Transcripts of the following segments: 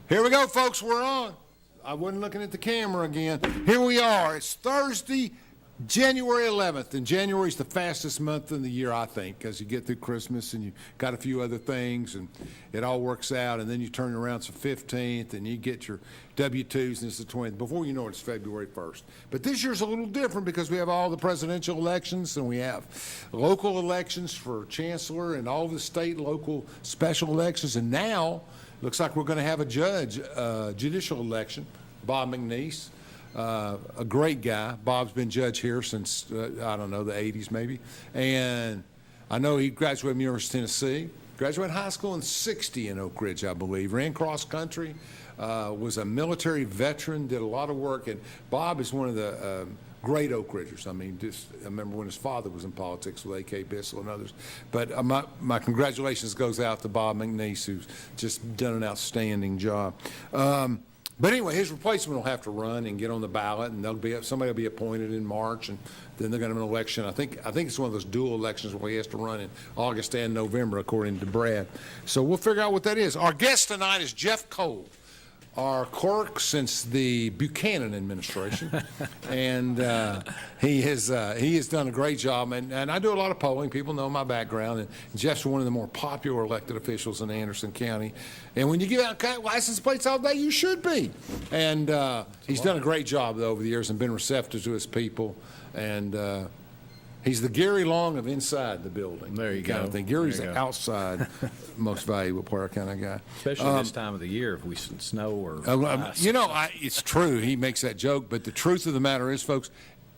Here we go, folks. We're on. I wasn't looking at the camera again. Here we are. It's Thursday, January 11th, and January's the fastest month in the year, I think, because you get through Christmas and you got a few other things, and it all works out, and then you turn around, it's the 15th, and you get your W-2s, and it's the 20th. Before you know it, it's February 1st. But this year's a little different because we have all the presidential elections, and we have local elections for chancellor and all the state and local special elections, and now looks like we're going to have a judge, judicial election, Bob McNeese. A great guy. Bob's been judge here since, I don't know, the 80s maybe. And I know he graduated from University of Tennessee, graduated high school in 60 in Oak Ridge, I believe, ran cross country, was a military veteran, did a lot of work. And Bob is one of the great Oak Ridgers. I mean, I remember when his father was in politics with A.K. Bissell and others. But my congratulations goes out to Bob McNeese, who's just done an outstanding job. But anyway, his replacement will have to run and get on the ballot, and somebody will be appointed in March, and then they're going to have an election. I think it's one of those dual elections where he has to run in August and November, according to Brad. So we'll figure out what that is. Our guest tonight is Jeff Cole, our clerk since the Buchanan administration, and he has done a great job. And I do a lot of polling. People know my background, and Jeff's one of the more popular elected officials in Anderson County. And when you give out license plates all day, you should be. And he's done a great job though, over the years and been receptive to his people. And he's the Gary Long of inside the building. There you go. I think Gary's the outside most valuable player kind of guy. Especially this time of the year if we snow or ice. You know, it's true. He makes that joke, but the truth of the matter is, folks,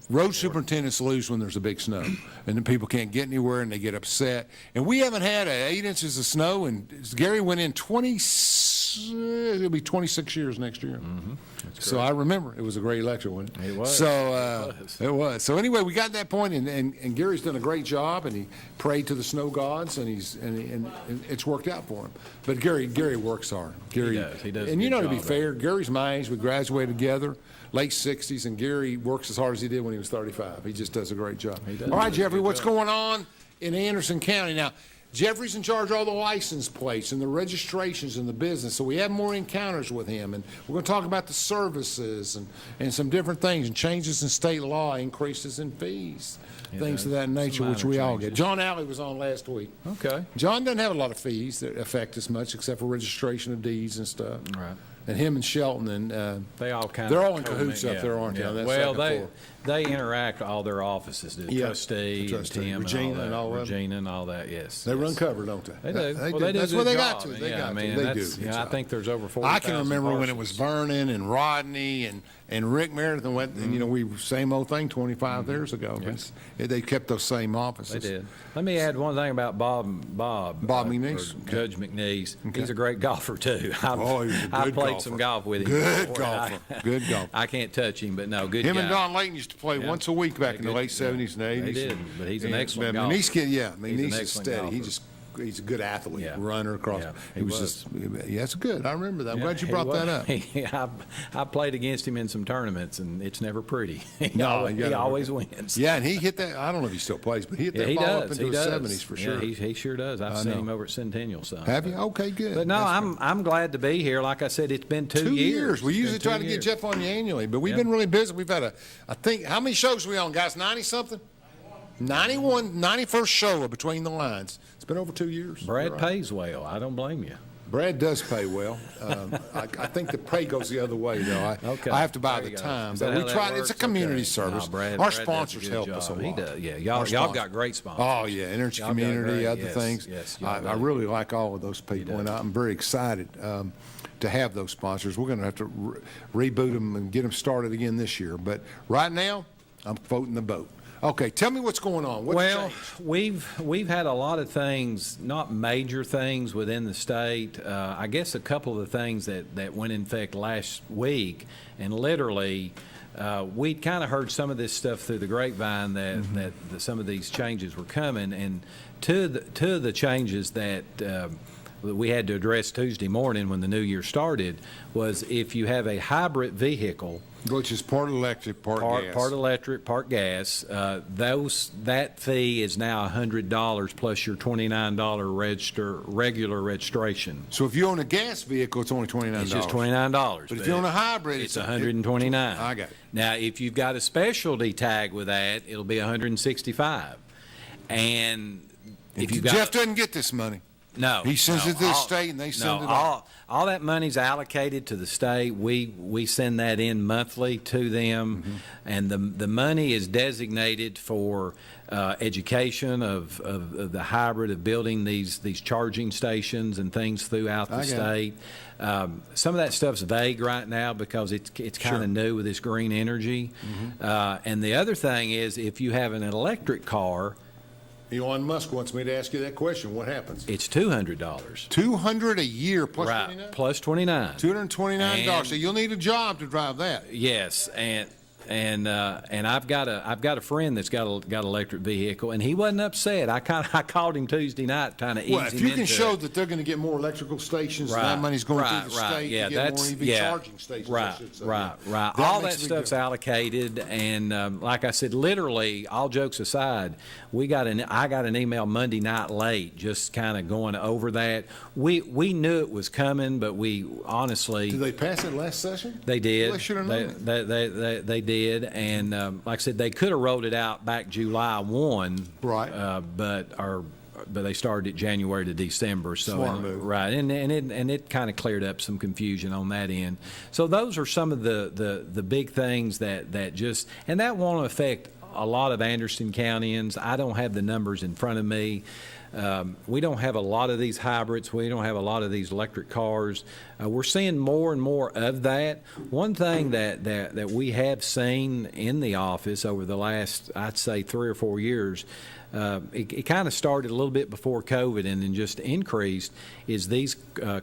road superintendents lose when there's a big snow, and then people can't get anywhere, and they get upset. And we haven't had 8 inches of snow, and Gary went in it'll be 26 years next year. Mm-hmm. So I remember it was a great election, wasn't it? It was. So it was. So anyway, we got that point, and Gary's done a great job, and he prayed to the snow gods, and it's worked out for him. But Gary works hard. Gary He does. And you know, to be fair, Gary's my age. We graduated together, late 60s, and Gary works as hard as he did when he was 35. He just does a great job. He does. All right, Jeffrey, what's going on in Anderson County now? Jeffrey's in charge of all the license plates and the registrations and the business, so we have more encounters with him, and we're going to talk about the services and some different things, and changes in state law, increases in fees, things of that nature, which we all get. John Alley was on last week. Okay. John doesn't have a lot of fees that affect us much, except for registration of deeds and stuff. Right. And him and Shelton, and they're all in cahoots up there, aren't they? Yeah. Well, they interact all their offices, the trustee, and Tim, Regina, and all that. Regina and all that. Yes. They run cover, don't they? They do. They do. That's what they got to. They do. I think there's over 40,000 I can remember when it was Vernon and Rodney and Rick Meredith and you know, we same old thing 25 years ago. Yes. They kept those same offices. They did. Let me add one thing about Bob McNeese. Judge McNeese. He's a great golfer too. I played some golf with him. Good golfer. Good golfer. I can't touch him, but no, good him guy. and Don Layton used to play once a week back in the late 70s and 80s. They did, but he's an excellent golfer. McNeese is steady. He's a good athlete, runner across. Yeah, he was that's good. I remember that. I'm glad you brought that up. I played against him in some tournaments, and it's never pretty. He always wins. Yeah, and he hit that. I don't know if he still plays, but he hit that ball up into the 70s for sure. He sure does. I've seen him over at Centennial. So have you? Okay, good. But no, I'm glad to be here. Like I said, it's been 2 years. We usually try to get Jeff on you annually, but we've been really busy. We've had I think, how many shows are we on, guys? 90-something? 91st show of Between the Lines. It's been over 2 years. Brad pays well. I don't blame you. Brad does pay well. I think the pay goes the other way, though. I have to buy the time. But we try. It's a community service. Our sponsors help us a lot. He does. Yeah, y'all got great sponsors. Oh yeah, Energy Community, other things. Yes, I really like all of those people, and I'm very excited to have those sponsors. We're going to have to reboot them and get them started again this year. But right now, I'm floating the boat. Okay, tell me what's going on. What's changed? We've had a lot of things, not major things within the state. I guess a couple of the things that went in effect last week, and literally we'd kind of heard some of this stuff through the grapevine that some of these changes were coming, and two of the changes that that we had to address Tuesday morning when the new year started was if you have a hybrid vehicle, Which is part electric, part gas. part electric, part gas, that fee is now $100 plus your $29 regular registration. So if you own a gas vehicle, it's only $29. It's just $29. But if you own a hybrid, it's $129. I got it. Now, if you've got a specialty tag with that, it'll be $165. And if you got Jeff doesn't get this money. no, He sends no, it to the all- state and they send no, it on. all that money's allocated to the state. We send that in monthly to them, Mm-hmm. and the money is designated for education of the hybrid of building these charging stations and things throughout the I got it. state. Some of that stuff's vague right now because it's kind of Sure. Mm-hmm. new with this green energy. And the other thing is if you have an electric car, Elon Musk wants me to ask you that question. What happens? it's $200. $200 a year plus Right, 29? plus 29. $229. And- So you'll need a job to drive that. Yes, and I've got a friend that's got an electric vehicle, and he wasn't upset. I called him Tuesday night, trying to ease Well, him if into you can it. show that they're going to get more electrical stations, and that money's going through the state yeah, to get more that's EV charging stations, I right, should say. right. That All makes that a big stuff's difference. allocated, and like I said, literally, all jokes aside, I got an email Monday night late, just kind of going over that. We knew it was coming, but we honestly. Did they pass it last session? They did. Well, they should have known that. They did, and like I said, they could have rolled it out back July 1. Right. But they started it January to December. So Smart move. right, and it kind of cleared up some confusion on that end. So those are some of the big things that just, and that won't affect a lot of Anderson Countyans. I don't have the numbers in front of me. We don't have a lot of these hybrids. We don't have a lot of these electric cars. We're seeing more and more of that. One thing that we have seen in the office over the last, I'd say, 3 or 4 years, it kind of started a little bit before COVID and then just increased, is these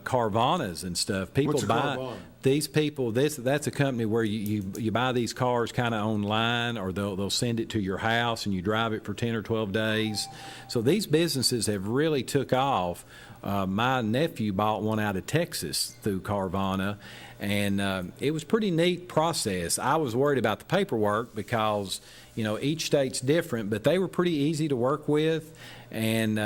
Carvanas and stuff. People What's a buy Carvana? these people. That's a company where you buy these cars kind of online, or they'll send it to your house and you drive it for 10 or 12 days. So these businesses have really took off. My nephew bought one out of Texas through Carvana, and it was a pretty neat process. I was worried about the paperwork because, each state's different, but they were pretty easy to work with. And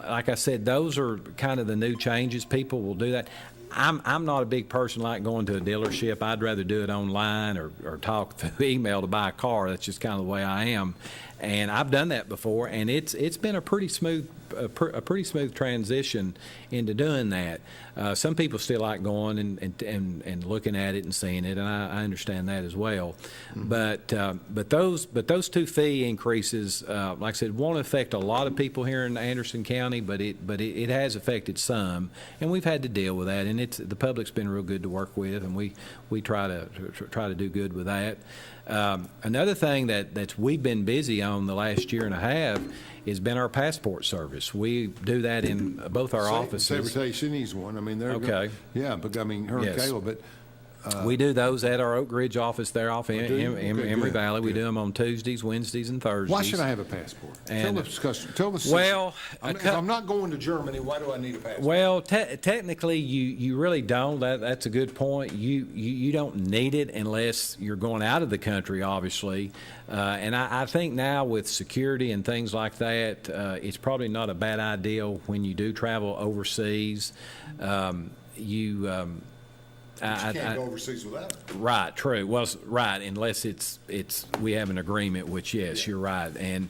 like I said, those are kind of the new changes. People will do that. I'm not a big person like going to a dealership. I'd rather do it online or talk through email to buy a car. That's just kind of the way I am. And I've done that before, and it's been a pretty smooth transition into doing that. Some people still like going and looking at it and seeing it, and I understand that as well. Mm-hmm. But those two fee increases, like I said, won't affect a lot of people here in Anderson County, but it has affected some, and we've had to deal with that. And the public's been real good to work with, and we try to do good with that. Another thing that we've been busy on the last year and a half has been our passport service. We do that in both our offices. Secretary, she needs one. I mean, they're Okay. Yeah, but I mean, her and Yes. Kayla, but We do those at our Oak Ridge office there off in do you? Okay, Emory good, Valley. We good. do them on Tuesdays, Wednesdays, and Thursdays. why should I have a passport? And- Tell the Well, if I'm not going to Germany, why do I need a passport? Well, technically, you really don't. That's a good point. You don't need it unless you're going out of the country, obviously. And I think now with security and things like that, it's probably not a bad idea when you do travel overseas. You can't go overseas without it. Right, true. Well, right, unless it's we have an agreement, which yes, you're right. And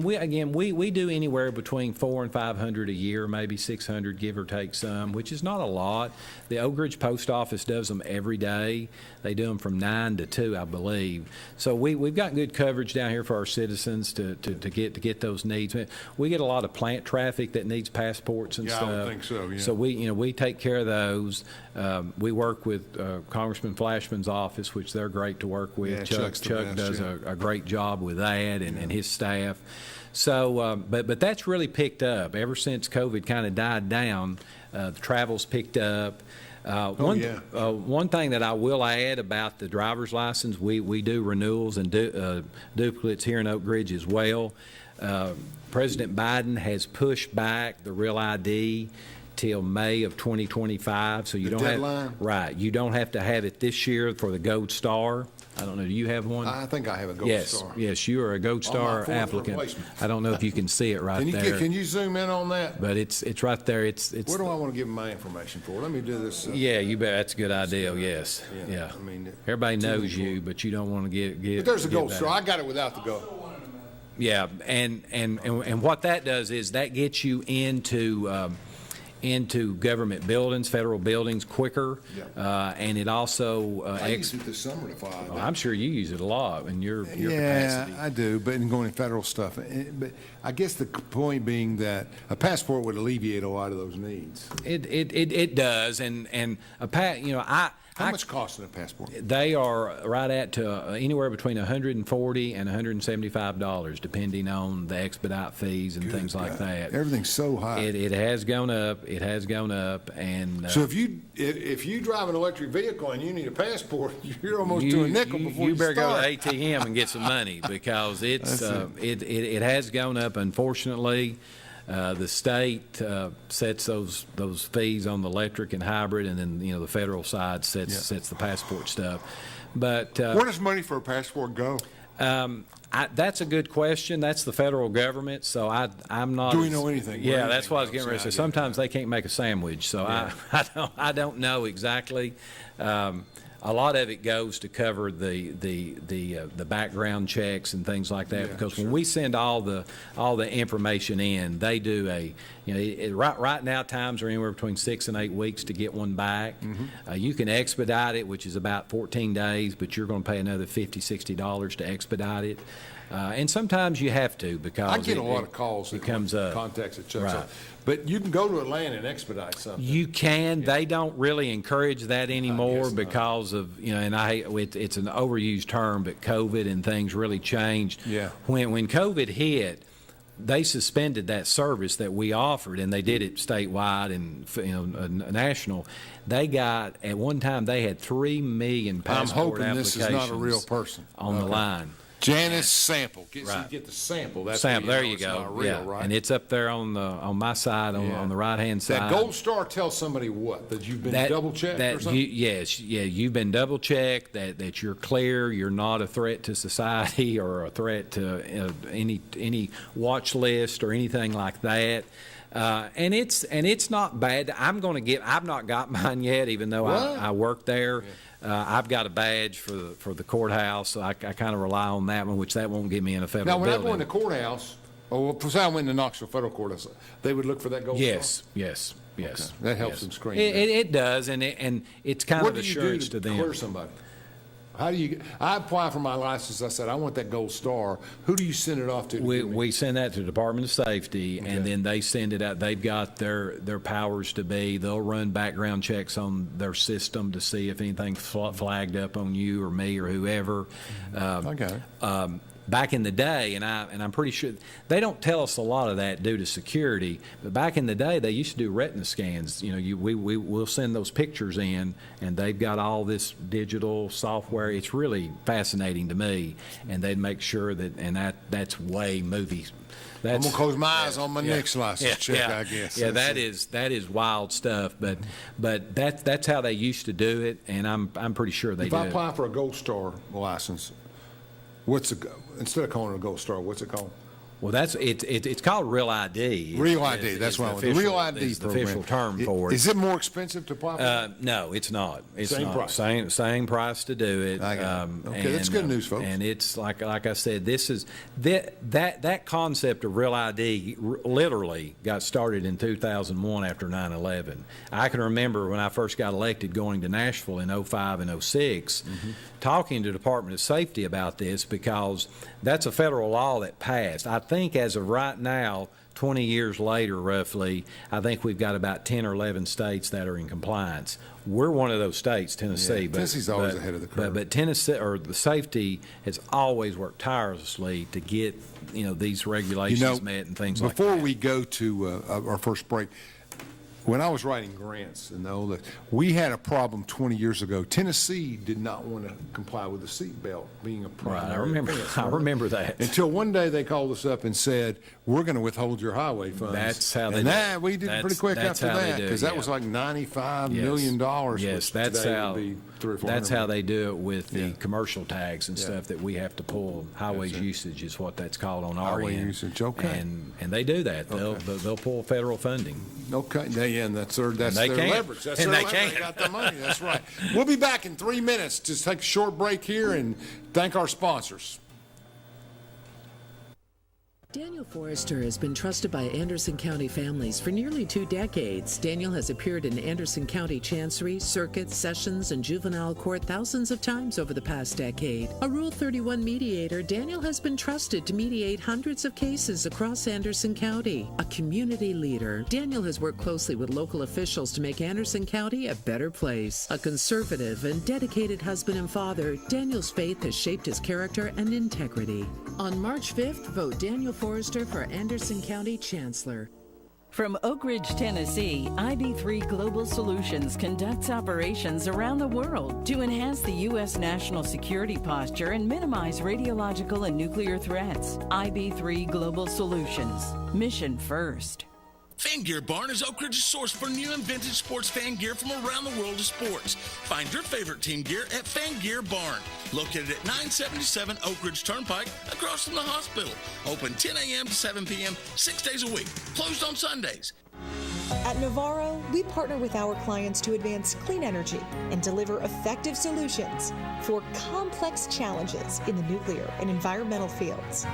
we do anywhere between 400 and 500 a year, maybe 600, give or take some, which is not a lot. The Oak Ridge Post Office does them every day. They do them from 9 to 2, I believe. So we've got good coverage down here for our citizens to get those needs. We get a lot of plant traffic that needs passports and Yeah, I stuff. would think so, yeah. So we take care of those. We work with Congressman Flashman's office, which they're great to work with. Yeah, Chuck's the Chuck best, does yeah. a great job with that and his staff. So, but that's really picked up ever since COVID kind of died down. The travel's picked up. One thing that I will add about the driver's license, we do renewals and duplicates here in Oak Ridge as well. President Biden has pushed back the Real ID till May of 2025, so you The don't deadline? have, right, you don't have to have it this year for the Gold Star. I don't know, do you have one? I think I have a gold Yes, star. yes, you are a Gold On my Star fourth applicant. replacement. I don't know if you can see it right Can you, there. can you zoom in on that? But it's right there, it's. Where do I want to give them my information for? Let me do this. Yeah, you bet, that's a good idea, yes, yeah. I mean, Everybody too knows many you, but you don't want to get. but there's a get gold that. star. I got it without the gold. Yeah, and what that does is that gets you into government buildings, federal buildings quicker, and it also. I used it this summer to fly. Well, I'm sure you use it a lot in your Yeah, capacity. I do, but in going to federal stuff. But I guess the point being that a passport would alleviate a lot of those needs. It does, and How much costs in a passport? They are right at to anywhere between $140 and $175, depending on the expedite fees and things like that. Everything's so high. It has gone up. It has gone up, and So if you drive an electric vehicle and you need a passport, you're almost to a nickel before you better start. go to the ATM and get some money because it's it has gone up. Unfortunately, the state sets those fees on the electric and hybrid, and then the federal side sets the passport stuff. But Where does money for a passport go? that's a good question. That's the federal government, so I'm not. Do we know anything? Yeah, Where that's what I was anything getting ready to say. goes? Sometimes they can't make a sandwich, so I don't know exactly. A lot of it goes to cover the background checks and things like that, because when we send all the information in, they do right now times are anywhere between 6 and 8 weeks to get one back. You can expedite it, which is about 14 days, but you're going to pay another $50-$60 to expedite it. And sometimes you have to, because I get a lot of calls. It comes up. Contacts that checks Right. out. But you can go to Atlanta and expedite something. You can. They don't really encourage that anymore not. because of, and it's an overused term, but COVID and things really changed. Yeah. When COVID hit, they suspended that service that we offered, and they did it statewide and national. They got, at one time, they had 3 million I'm passport hoping this applications is not a real person. on the line. Janice Sample. So you Right. get the sample. That's Sample, where there know you it's go. not real, Yeah, right? and it's up there on my side, on the right-hand side. That gold star tells somebody what? That you've been double checked or something? You've been double checked, that you're clear, you're not a threat to society or a threat to any watch list or anything like that. And it's not bad. I've not got mine yet, even though I work there. I've got a badge for the courthouse, so I kind of rely on that one, which that won't get me in a federal Now, when building. I go in the courthouse, say I went to Knoxville Federal Courthouse, they would look for that gold Yes, star? yes. That helps yes. them screen. It does, and it's kind What of do you do assurance to to them. clear somebody? How do you? I apply for my license. I said I want that gold star. Who do you send it off to? We send that to the Department of Safety, and then they send it out. They've got their powers to be. They'll run background checks on their system to see if anything flagged up on you or me or whoever. Okay. Back in the day, and I'm pretty sure they don't tell us a lot of that due to security, but back in the day they used to do retina scans. We'll send those pictures in, and they've got all this digital software. It's really fascinating to me, and they'd make sure that's way movie. I'm gonna close my eyes on my next license check. Yeah, I guess. Yeah, that is wild stuff, but that's how they used to do it, and I'm pretty sure they If do. I apply for a gold star license, instead of calling it a gold star, what's it called? Well, it's called Real ID. Real ID. That's what I want. The Real ID is the program. official term for it. Is it more expensive to apply for? No, it's not. It's Same not. price. Same price to do it. I got it. Okay, that's good news, folks. And it's like I said, this is that concept of Real ID literally got started in 2001 after 9/11. I can remember when I first got elected going to Nashville in 05 and 06, talking to the Department of Safety about this, because that's a federal law that passed. I think as of right now, 20 years later, roughly, I think we've got about 10 or 11 states that are in compliance. We're one of those states, Tennessee. Yeah, Tennessee's always ahead of the curve. But Tennessee, or the safety, has always worked tirelessly to get these regulations met and things like that. Before we go to our first break, when I was writing grants and all that, we had a problem 20 years ago. Tennessee did not want to comply with the seatbelt being a primary. I remember that. Until one day they called us up and said, "We're going to withhold your highway funds." That's how they and do that it. we did pretty quick after that, because that was like $95 million. Yes, that's how. Would be $300 or $400 That's how million. they do it with the commercial tags and stuff that we have to pull. Highways That's it. usage is what that's called on our Highway end. usage, okay. And they do that. They'll pull federal funding. Okay, and that's their they their can't. leverage. That's And their they leverage. can't. They got the money. That's right. We'll be back in 3 minutes. Just take a short break here and thank our sponsors. Daniel Forrester has been trusted by Anderson County families for nearly 2 decades. Daniel has appeared in Anderson County Chancery, Circuit, Sessions, and Juvenile Court thousands of times over the past decade. A Rule 31 mediator, Daniel has been trusted to mediate hundreds of cases across Anderson County. A community leader, Daniel has worked closely with local officials to make Anderson County a better place. A conservative and dedicated husband and father, Daniel's faith has shaped his character and integrity. On March 5th, vote Daniel Forrester for Anderson County Chancellor. From Oak Ridge, Tennessee, IB3 Global Solutions conducts operations around the world to enhance the U.S. national security posture and minimize radiological and nuclear threats. IB3 Global Solutions. Mission first. Fan Gear Barn is Oak Ridge's source for new and vintage sports fan gear from around the world of sports. Find your favorite team gear at Fan Gear Barn, located at 977 Oak Ridge Turnpike, across from the hospital. Open 10 a.m. to 7 p.m., 6 days a week. Closed on Sundays. At Navarro, we partner with our clients to advance clean energy and deliver effective solutions for complex challenges in the nuclear and environmental fields.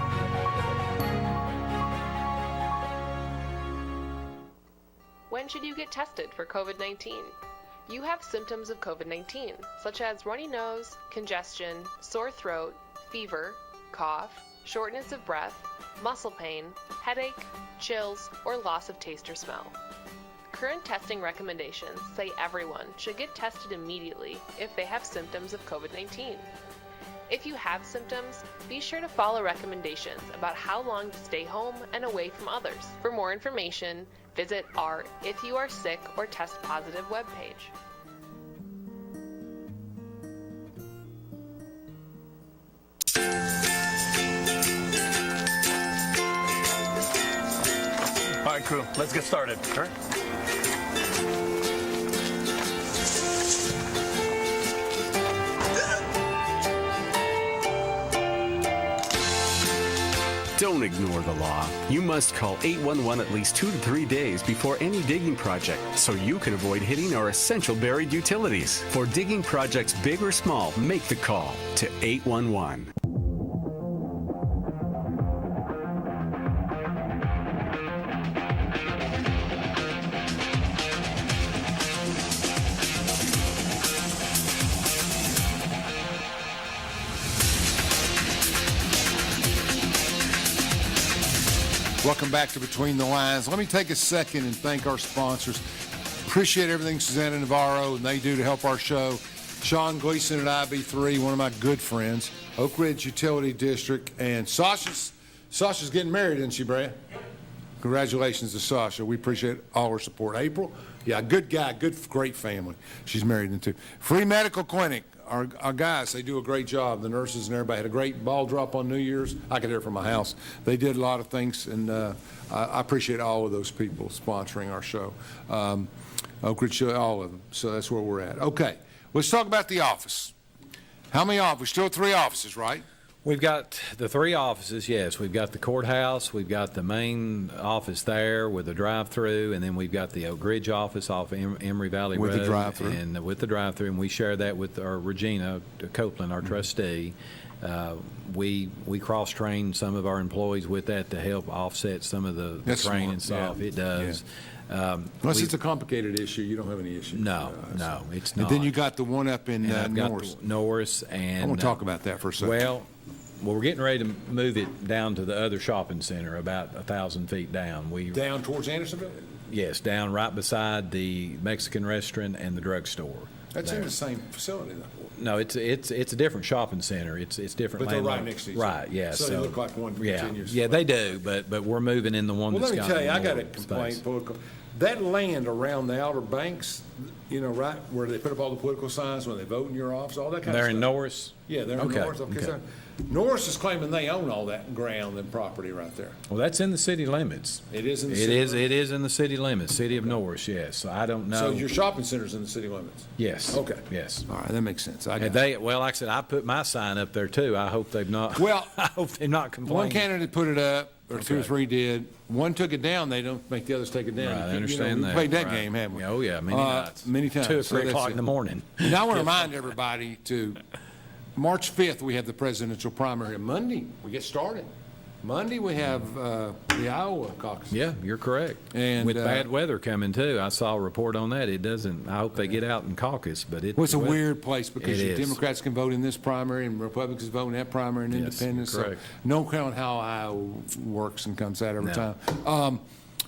When should you get tested for COVID-19? You have symptoms of COVID-19, such as runny nose, congestion, sore throat, fever, cough, shortness of breath, muscle pain, headache, chills, or loss of taste or smell. Current testing recommendations say everyone should get tested immediately if they have symptoms of COVID-19. If you have symptoms, be sure to follow recommendations about how long to stay home and away from others. For more information, visit our If You Are Sick or Test Positive webpage. All right, crew, let's get started. Sure. Don't ignore the law. You must call 811 at least 2 to 3 days before any digging project so you can avoid hitting our essential buried utilities. For digging projects big or small, make the call to 811. Welcome back to Between the Lines. Let me take a second and thank our sponsors. Appreciate everything Susanna Navarro and they do to help our show. Sean Gleason at IB3, one of my good friends, Oak Ridge Utility District, and Sasha's getting married, isn't she, Brad? Congratulations to Sasha. We appreciate all her support. April, yeah, good guy, great family. She's married into. Free Medical Clinic. Our guys, they do a great job. The nurses and everybody had a great ball drop on New Year's. I could hear it from my house. They did a lot of things, and I appreciate all of those people sponsoring our show. Oak Ridge, all of them. So that's where we're at. Okay, let's talk about the office. How many offices? Still 3 offices, right? We've got the 3 offices, yes. We've got the courthouse, we've got the main office there with the drive-through, and then we've got the Oak Ridge office off Emory Valley Road. With the drive-through. And with the drive-through, and we share that with our Regina Copeland, our trustee. We cross-train some of our employees with that to help offset some of the That's training smart, stuff. yeah. It does. Unless it's a complicated issue, you don't have any issues. No, it's not. And then you got the one up in And I've got Norris. the Norris, and I want to talk about that for a second. Well, we're getting ready to move it down to the other shopping center, about 1,000 feet down. Down towards Andersonville? Yes, down right beside the Mexican restaurant and the drugstore. That's in the same facility, though. No, it's a different shopping center. It's different. But they're right landlord. next to each other. Right. Yeah. So they look like one yeah, continuous. yeah, they do. But we're moving in the one Well, that's let me got tell you, I got a more complaint. space. that land around the Outer Banks, right where they put up all the political signs when they vote in your office, all that kind of stuff. They're in Norris? Yeah, they're Okay, in Norris. Okay. okay. So Norris is claiming they own all that ground and property right there. Well, that's in the city limits. It is in the It city is. limits? It is in the city limits, city of Norris. Yes. So I don't know. So your shopping center's in the city limits? Yes. Okay. Yes. All right, that makes sense. I got And it. well, like I said, I put my sign up there too. I hope they've not. Well, I hope they've not complained. One candidate put it up, or two or Okay. three did. One took it down. They don't make the others take it down. Right, I understand we that. played that Right. game, haven't we? Oh yeah, many nights. Many times. 2 or So 3 that's o'clock it. in the morning. And I want to remind everybody to, March 5th, we have the presidential primary. Monday, we get started. Monday, we have the Iowa caucus. Yeah, you're correct. And, with bad weather coming too, I saw a report on that. It doesn't. I hope they get out and caucus, but Well, it's a well, weird place because it your is. Democrats can vote in this primary and Republicans vote in that primary and Yes, independents. correct. So no count how Iowa works and comes out every No. time.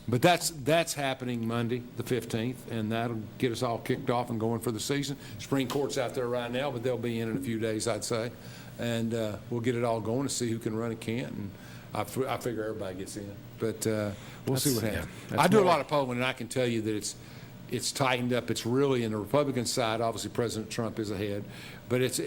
But that's happening Monday, the 15th, and that'll get us all kicked off and going for the season. Supreme Court's out there right now, but they'll be in a few days, I'd say. And we'll get it all going to see who can run and can't. And I figure everybody gets in. But we'll see what happens. I do a lot of polling, and I can tell you that it's tightened up. It's really in the Republican side. Obviously, President Trump is ahead, but it's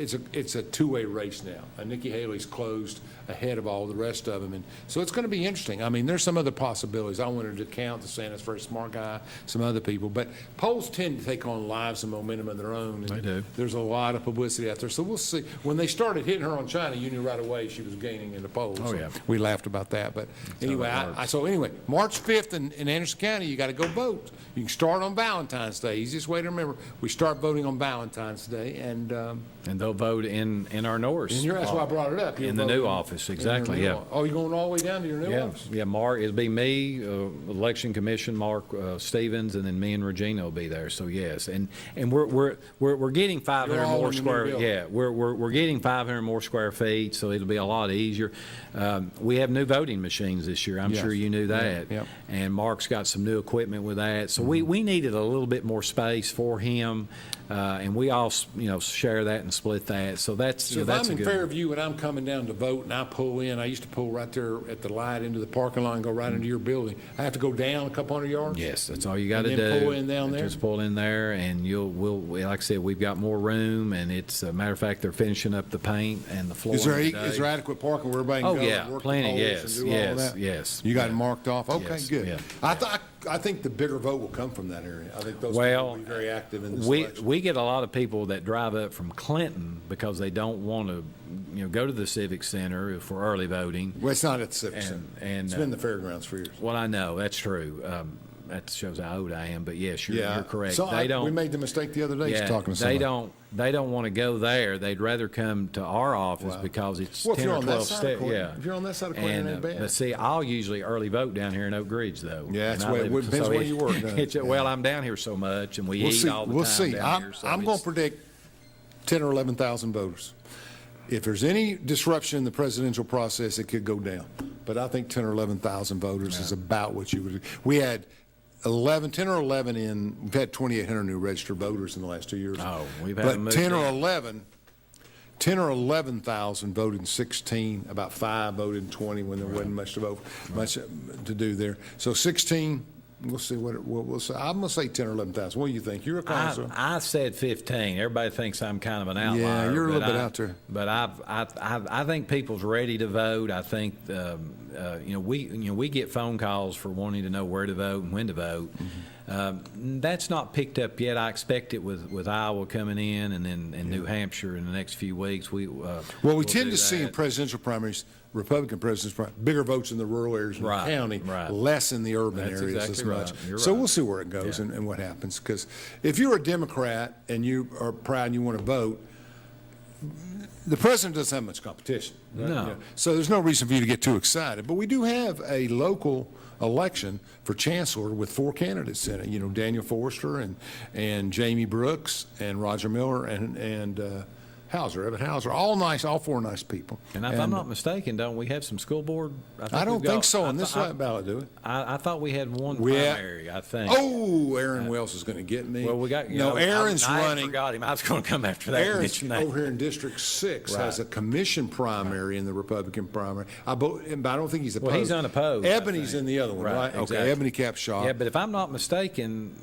a two-way race now. And Nikki Haley's closed ahead of all the rest of them, and so it's going to be interesting. I mean, there's some other possibilities. I wanted to count DeSantis, very smart guy, some other people, but polls tend to take on lives and momentum of their own. And They do. There's a lot of publicity out there, so we'll see. When they started hitting her on China, you knew right away she was gaining in the polls. Oh, So yeah. we laughed about that, but anyway, it works. so anyway, March 5th in Anderson County, you got to go vote. You can start on Valentine's Day. Easiest way to remember. We start voting on Valentine's Day, and And they'll vote in our Norris. that's why I brought it up. You'll In the vote new office, in your exactly, new yeah. office. Oh, you're going all the way down to your new Yeah, office? yeah. Mark, it'll be me, election commission, Mark Stevens, and then me and Regina will be there. So yes, and we're getting 500 You're all more in the new square. building. Yeah, we're getting 500 more square feet, so it'll be a lot easier. We have new voting machines this year. I'm Yes. sure you knew that. Yep. And Mark's got some new equipment with that. So we needed a little bit more space for him, and we all share that and split that. So that's So if that's I'm a in good. Fairview and I'm coming down to vote and I pull in, I used to pull right there at the light into the parking lot and go right into your building. I have to go down a couple hundred yards? Yes, that's all you got to And do. then pull in down there? Just pull in there, and like I said, we've got more room, and it's a matter of fact, they're finishing up the paint and the floor. Is there adequate parking where everybody can Oh, go yeah, and work the plenty, polls yes, and do all yes, that? yes, You got it yeah. marked off? Okay, Yes, good. yeah. I think the bigger vote will come from that area. I think those people Well, will be very active in this we election. get a lot of people that drive up from Clinton because they don't want to, go to the Civic Center for early voting. Well, it's not at the Civic Center. and, It's been the fairgrounds for years. Well, I know that's true. That shows how old I am, but yes, you're Yeah. correct. So They don't. we made the mistake the other day Yeah, talking to somebody. they don't want to go there. They'd rather come to our office because it's Well, if 10 you're or on that 12 side of steps. Clinton- Yeah. if you're on that side of Clinton, it ain't bad. But see, I'll usually early vote down here in Oak Ridge, though. Yeah, that's And I the way- live- it depends so where you work, doesn't it? it's- Well, I'm down here so much, and we We'll eat see. all the We'll time see. down here. So I'm going it's- to predict 10 or 11,000 voters. If there's any disruption in the presidential process, it could go down. But I think 10 or 11,000 voters is about what you would. We had 10 or 11 in. We've had 2,800 new registered voters in the last 2 years. Oh, we've had But them moved 10 or in. 11,000 voted in 16. About 5 voted in 20 when there wasn't much to do there. So 16. We'll see what we'll say. I'm going to say 10 or 11,000. What do you think? You're a connoisseur. I said 15. Everybody thinks I'm kind of an outlier. Yeah, you're a little but bit out there. But I think people's ready to vote. I think we get phone calls for wanting to know where to vote and when to vote. Mm-hmm. That's not picked up yet. I expect it with Iowa coming in and then New Hampshire in the next few weeks. We tend to see in presidential primaries, Republican presidential primaries, bigger votes in the rural areas of the Right, county, right. less in the urban That's areas exactly as much. right. You're So right. we'll see where it goes Yeah. and what happens. Because if you're a Democrat and you are proud and you want to vote, the president doesn't have much competition. Right? No. You know, so there's no reason for you to get too excited. But we do have a local election for chancellor with 4 candidates in it. Daniel Forrester and Jamie Brooks and Roger Miller and Hauser, Evan Hauser, all nice, all four nice people. And if I'm not mistaken, don't we have some school board? I don't think so on this ballot, do we? I thought we had one primary, I think. Oh, Aaron Wells is going to get me. Well, we got, Aaron's running. I forgot him. I was going to come after that. Aaron's over here in District 6 has a commission primary in the Republican primary. But I don't think he's opposed. Well, he's unopposed. Ebony's in the other one, right? Exactly. Okay, Ebony Capshaw. Yeah, but if I'm not mistaken,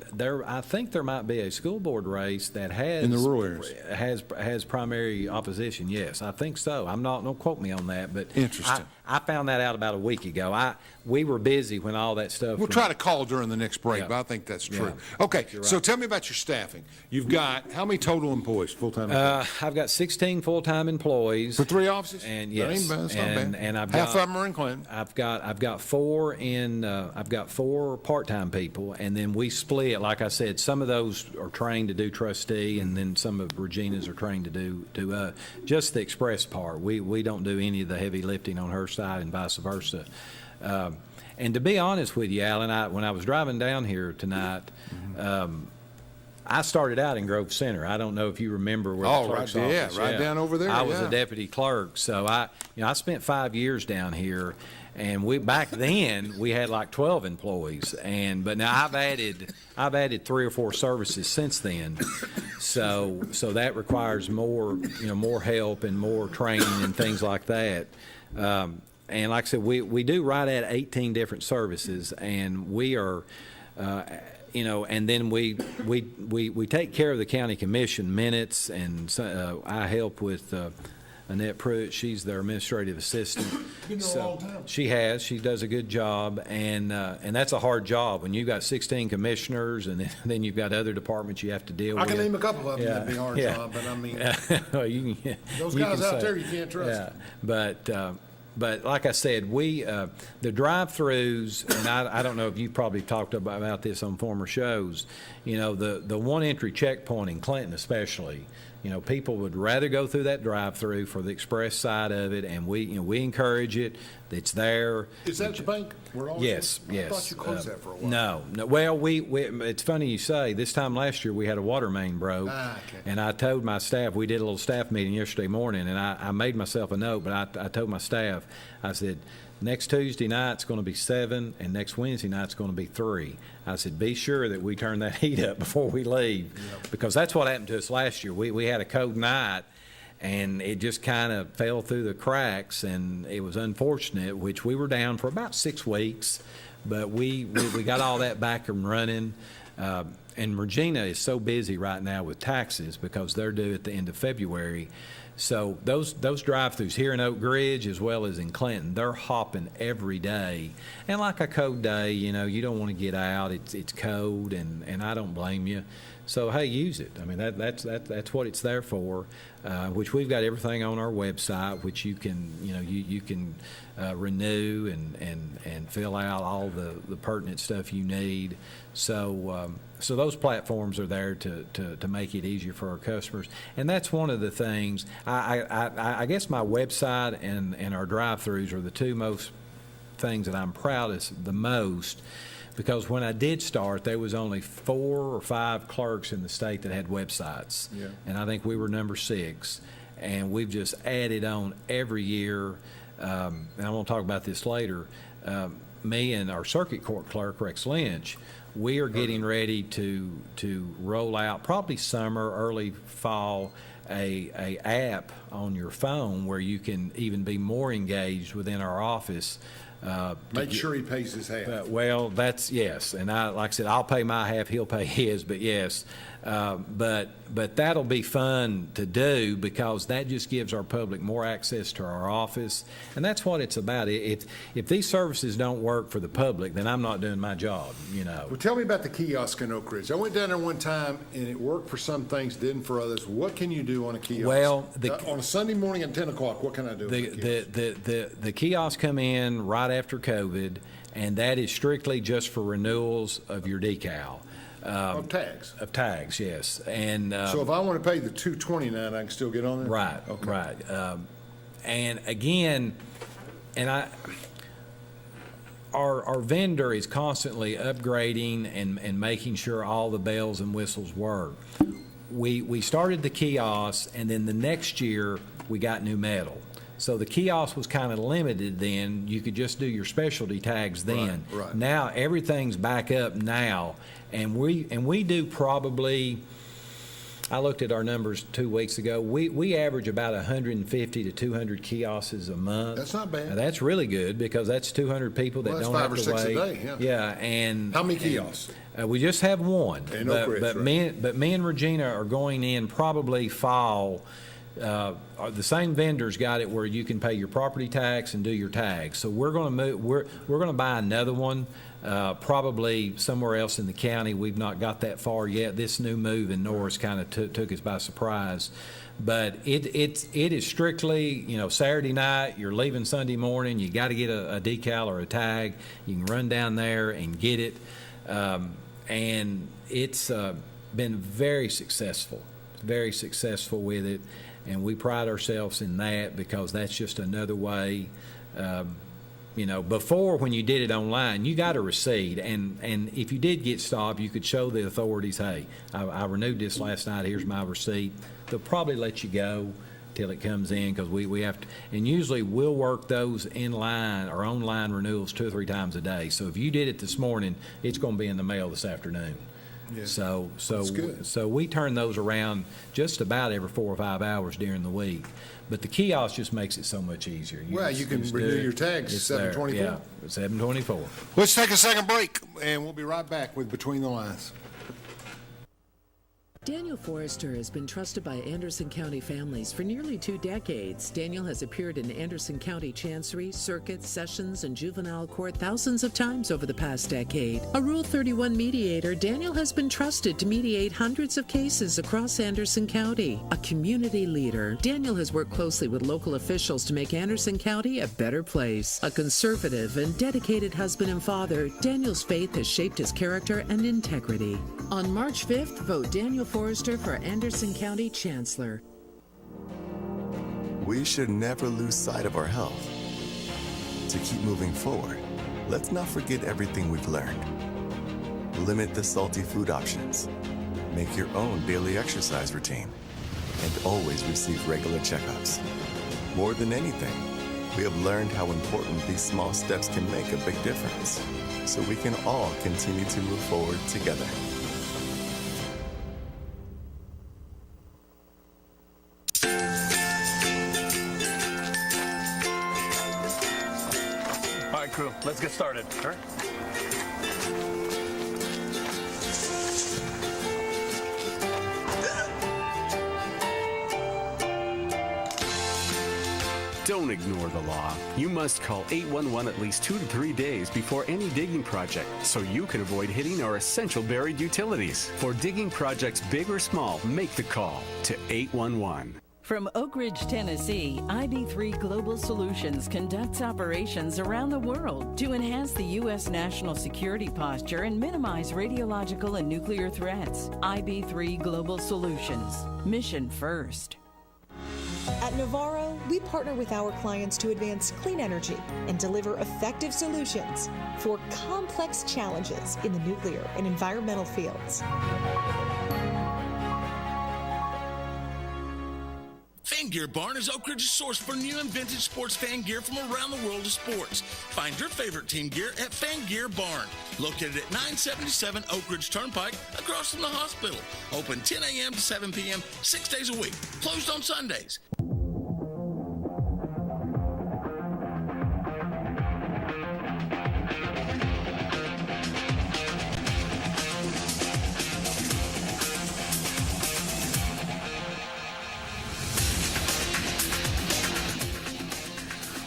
I think there might be a school board race that has in the rural areas has primary opposition. Yes, I think so. Don't quote me on that, but interesting. I found that out about a week ago. We were busy when all that stuff. We'll try to call during the next break, but I think that's true. Yeah. Okay, so tell me about your staffing. You've got how many total employees, full-time employees? I've got 16 full-time employees for 3 offices. And yes, that's not bad. And I've half got, of them are in Clinton. I've got 4 I've got 4 part-time people, and then we split. Like I said, some of those are trained to do trustee, and then some of Regina's are trained to do just the express part. We don't do any of the heavy lifting on her side, and vice versa. And to be honest with you, Alan, when I was driving down here tonight, I started out in Grove Center. I don't know if you remember where the clerk's office. Right down over there. I was a deputy clerk, so I spent 5 years down here, and back then we had like 12 employees, but now I've added 3 or 4 services since then, so that requires more help and more training and things like that. And like I said, we do right at 18 different services, and we are, and then we take care of the county commission minutes, and I help with Annette Pruitt. She's their administrative assistant. Been there a long time. She does a good job, and that's a hard job when you've got 16 commissioners, and then you've got other departments you have to deal with. I can name a couple of them that'd be a hard job, but I mean, those guys out there you can't trust. Yeah, but like I said, the drive-throughs, and I don't know if you probably talked about this on former shows, the one-entry checkpoint in Clinton especially, people would rather go through that drive-through for the express side of it, and we encourage it. It's there. Is that the bank? Yes. I thought you closed that for a while. No. Well, it's funny you say. This time last year, we had a water main broke, and I told my staff, we did a little staff meeting yesterday morning, and I made myself a note, but I told my staff, I said, next Tuesday night's going to be 7, and next Wednesday night's going to be 3. I said, be sure that we turn that heat up before we leave, because that's what happened to us last year. We had a cold night, and it just kind of fell through the cracks, and it was unfortunate, which we were down for about 6 weeks, but we got all that back and running. And Regina is so busy right now with taxes because they're due at the end of February. So those drive-throughs here in Oak Ridge as well as in Clinton, they're hopping every day. And like a cold day, you don't want to get out. It's cold, and I don't blame you. So hey, use it. I mean that's what it's there for. Which we've got everything on our website, which you can you can renew and fill out all the pertinent stuff you need. So those platforms are there to make it easier for our customers, and that's one of the things. I guess my website and our drive-throughs are the two most things that I'm proudest the most. Because when I did start, there was only 4 or 5 clerks in the state that had websites. Yeah. And I think we were number 6. And we've just added on every year. And I'm going to talk about this later. Me and our circuit court clerk, Rex Lynch, we are getting ready to roll out, probably summer, early fall, a app on your phone where you can even be more engaged within our office. Make sure he pays his half. Well, that's yes, and like I said, I'll pay my half, he'll pay his. But yes, but that'll be fun to do because that just gives our public more access to our office, and that's what it's about. If these services don't work for the public, then I'm not doing my job. Well, tell me about the kiosk in Oak Ridge. I went down there one time, and it worked for some things, didn't for others. What can you do on a kiosk? Well, on a Sunday morning at 10 o'clock, what can I do? The kiosks come in right after COVID, and that is strictly just for renewals of your decal. Of tags. Of tags, yes. And so if I want to pay the $2.29, I can still get on there? Right, okay. Right. And again, our vendor is constantly upgrading and making sure all the bells and whistles work. we started the kiosk, and then the next year we got new metal. So the kiosk was kind of limited then. You could just do your specialty tags then. Right. Now everything's back up now, and we do probably, I looked at our numbers 2 weeks ago. We average about 150 to 200 kiosks a month. That's not bad. Now, that's really good because that's 200 people that Well, that's don't 5 have or to 6 a wait. day, yeah. Yeah, and How many kiosks? we just have one. In Oak Ridge, but right. me and Regina are going in probably fall. The same vendors got it where you can pay your property tax and do your tags. So we're going to move. We're going to buy another one, probably somewhere else in the county. We've not got that far yet. This new move in Norris kind of took us by surprise. But it is strictly, Saturday night, you're leaving Sunday morning, you got to get a decal or a tag. You can run down there and get it. And it's been very successful with it. And we pride ourselves in that because that's just another way. Before when you did it online, you got a receipt, and if you did get stopped, you could show the authorities, hey, I renewed this last night, here's my receipt. They'll probably let you go till it comes in because we have to, and usually we'll work those in line or online renewals 2 or 3 times a day. So if you did it this morning, it's going to be in the mail this afternoon. Yeah. So That's good. so we turn those around just about every 4 or 5 hours during the week. But the kiosk just makes it so much easier. Well, you can just renew do it. your tags It's there. 7/24. Yeah, 7/24. Let's take a second break, and we'll be right back with Between the Lines. Daniel Forrester has been trusted by Anderson County families for nearly 2 decades. Daniel has appeared in Anderson County Chancery, Circuit, Sessions, and Juvenile Court thousands of times over the past decade. A Rule 31 mediator, Daniel has been trusted to mediate hundreds of cases across Anderson County. A community leader, Daniel has worked closely with local officials to make Anderson County a better place. A conservative and dedicated husband and father, Daniel's faith has shaped his character and integrity. On March 5th, vote Daniel Forrester for Anderson County Chancellor. We should never lose sight of our health. To keep moving forward, let's not forget everything we've learned. Limit the salty food options. Make your own daily exercise routine. And always receive regular checkups. More than anything, we have learned how important these small steps can make a big difference, so we can all continue to move forward together. All right, crew, let's get started. All right. Don't ignore the law. You must call 811 at least 2 to 3 days before any digging project so you can avoid hitting our essential buried utilities. For digging projects big or small, make the call to 811. From Oak Ridge, Tennessee, IB3 Global Solutions conducts operations around the world to enhance the U.S. national security posture and minimize radiological and nuclear threats. IB3 Global Solutions. Mission first. At Navarro, we partner with our clients to advance clean energy and deliver effective solutions for complex challenges in the nuclear and environmental fields. Fan Gear Barn is Oak Ridge's source for new and vintage sports fan gear from around the world of sports. Find your favorite team gear at Fan Gear Barn, located at 977 Oak Ridge Turnpike, across from the hospital. Open 10 a.m. to 7 p.m., 6 days a week. Closed on Sundays.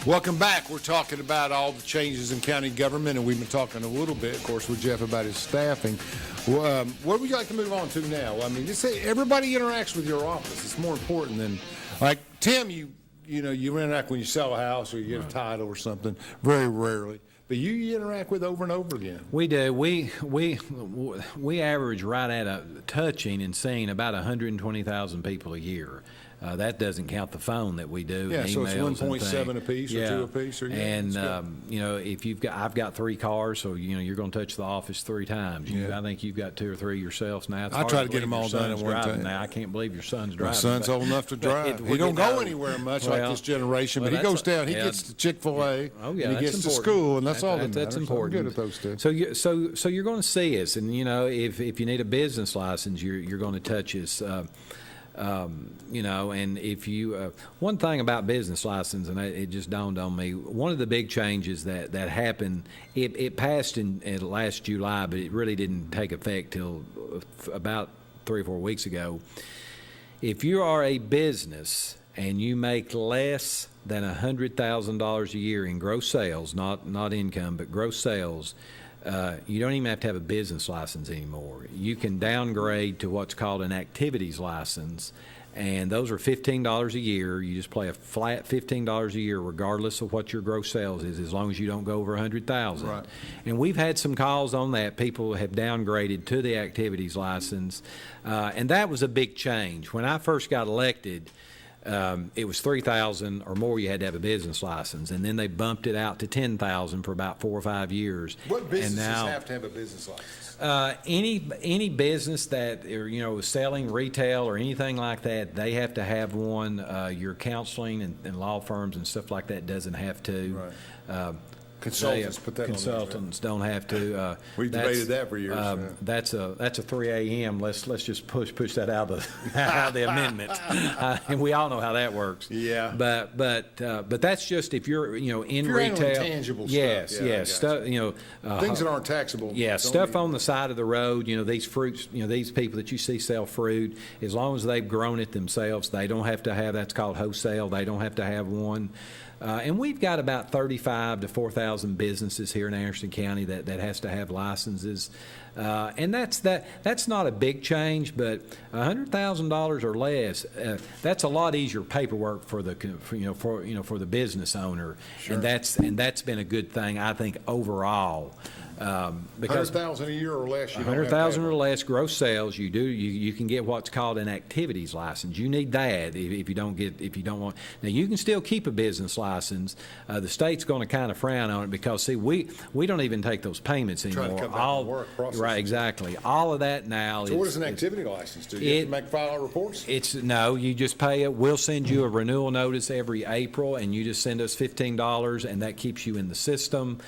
Welcome back. We're talking about all the changes in county government, and we've been talking a little bit, of course, with Jeff about his staffing. What would we like to move on to now? I mean, just say everybody interacts with your office. It's more important than, like, Tim, you interact when you sell a house or you get a title or something, very rarely. But you interact with over and over again. We do. We average right at touching and seeing about 120,000 people a year. That doesn't count the phone that we do. Yeah, and so it's emails and 1.7 things. apiece or 2 apiece, or and that's good. you know, if I've got 3 cars, so you're going to touch the office 3 times. Yeah. I think you've got 2 or 3 yourselves now. It's I hard try to to get believe them all your done son's at one driving time. now. I can't believe your son's My driving. son's but- old enough to but drive. He you don't go know, anywhere much like well, this generation, but well, he goes that's- down. He yeah. gets to Chick-fil-A, Oh, yeah, and he that's gets to important. school, and that's all that That's matters. important. I'm good at those two. So you're going to see us, and you know, if you need a business license, you're going to touch us. You know, and if you one thing about business license, and it just dawned on me, one of the big changes that happened, it passed in last July, but it really didn't take effect till about 3 or 4 weeks ago. If you are a business and you make less than $100,000 a year in gross sales, not income, but gross sales, you don't even have to have a business license anymore. You can downgrade to what's called an activities license, and those are $15 a year. You just pay a flat $15 a year regardless of what your gross sales is, as long as you don't go over 100,000. Right. And we've had some calls on that. People have downgraded to the activities license, and that was a big change. When I first got elected, it was 3,000 or more you had to have a business license, and then they bumped it out to 10,000 for about 4 or 5 years. What businesses and now, have to have a business license? any business that is selling retail or anything like that, they have to have one. Your counseling and law firms and stuff like that doesn't have to. Right. Consultants put that on there, right? Consultants don't have to. We've debated that for years. Yeah. That's a 3 a.m. Let's just push that out of the amendment, and we all know how that works. Yeah. But that's just if you're in If you're handling retail. tangible stuff, Yes, yeah, I yes. got Stuff, Things that aren't taxable. Yeah, don't stuff need- on the side of the road, these fruits, these people that you see sell fruit, as long as they've grown it themselves, they don't have to have, that's called wholesale, they don't have to have one. And we've got about 35 to 4,000 businesses here in Anderson County that has to have licenses. And that's not a big change, but $100,000 or less, that's a lot easier paperwork for the business owner. Sure. And that's been a good thing, I think, overall. Because 100,000 a year or less. You don't have to 100,000 have or less gross sales, you can get what's called an activities license. You need that if you don't want. Now you can still keep a business license. The state's going to kind of frown on it because see we don't even take those payments Trying to anymore. cut back on work processing. Right, exactly. All of that now. So what does an activity license do? You have to file reports? No, you just pay it. We'll send you a renewal notice every April, and you just send us $15, and that keeps you in the system.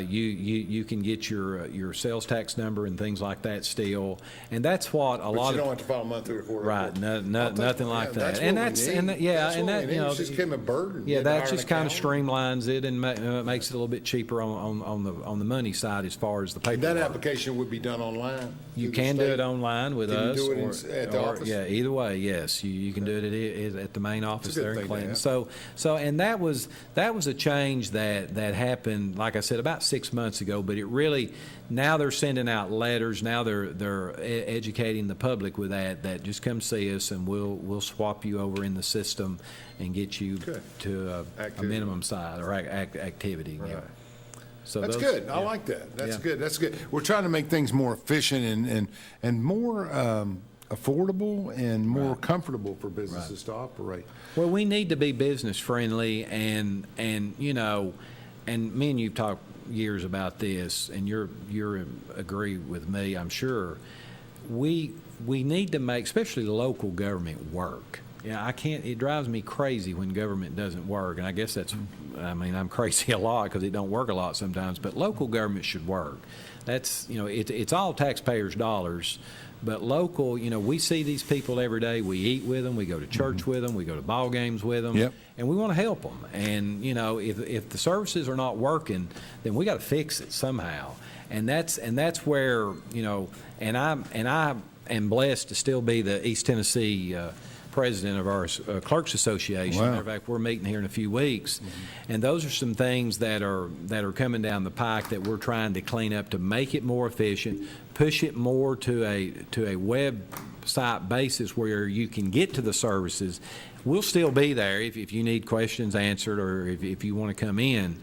You can get your sales tax number and things like that still, and that's what a But lot you of don't have to file a monthly report. right, nothing like that, And and it's just became a burden. yeah, You that hire just an kind of accountant. streamlines it and makes it a little bit cheaper on the money side as far as the paperwork. That application would be done online. You through the can do state? it online with Can you us. do it at the office? Yeah, either way, yes. You can do it at the main office good there in thing to Clinton. have. So and that was a change that happened, like I said, about 6 months ago, but it really, now they're sending out letters, now they're educating the public with that just come see us and we'll swap you over in the system and get you Good. to a Activity. minimum size or activity. Right. Yeah. So That's those- good. I yeah. like that. That's Yeah. good. That's good. We're trying to make things more efficient and more affordable and more comfortable for businesses to operate. Well, we need to be business friendly and and me and you've talked years about this, and you're agree with me, I'm sure. We need to make, especially local government, work. Yeah, I can't. It drives me crazy when government doesn't work, and I guess I'm crazy a lot because it don't work a lot sometimes. But local government should work. That's it's all taxpayers' dollars. But local, we see these people every day. We eat with them. We go to church with them. We go to ball games with them. Yep. And we want to help them. And if the services are not working, then we got to fix it somehow. And that's where and I am blessed to still be the East Tennessee president of our Clerks Association. Wow. Matter of fact, we're meeting here in a few weeks, and those are some things that are coming down the pike that we're trying to clean up to make it more efficient, push it more to a web on-site basis where you can get to the services. We'll still be there if you need questions answered or if you want to come in.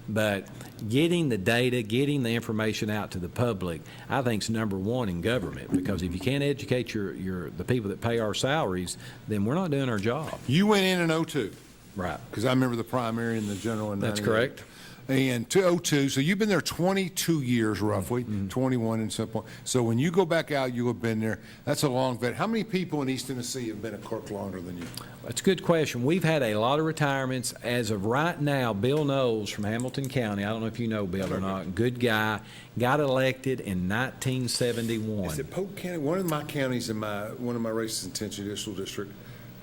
But getting the data, getting the information out to the public, I think is number one in government, because if you can't educate the people that pay our salaries, then we're not doing our job. You went in 2002. Right. Because I remember the primary and the general in That's 98. correct. And 2002, so you've been there 22 years roughly, 21 at some point. So when you go back out, you have been there. That's a long vet. How many people in East Tennessee have been a clerk longer than you? That's a good question. We've had a lot of retirements. As of right now, Bill Knowles from Hamilton County, I don't know if you know Bill or not, good guy, got elected in 1971. Is it Polk County? One of my counties in one of my races in 10th Judicial District,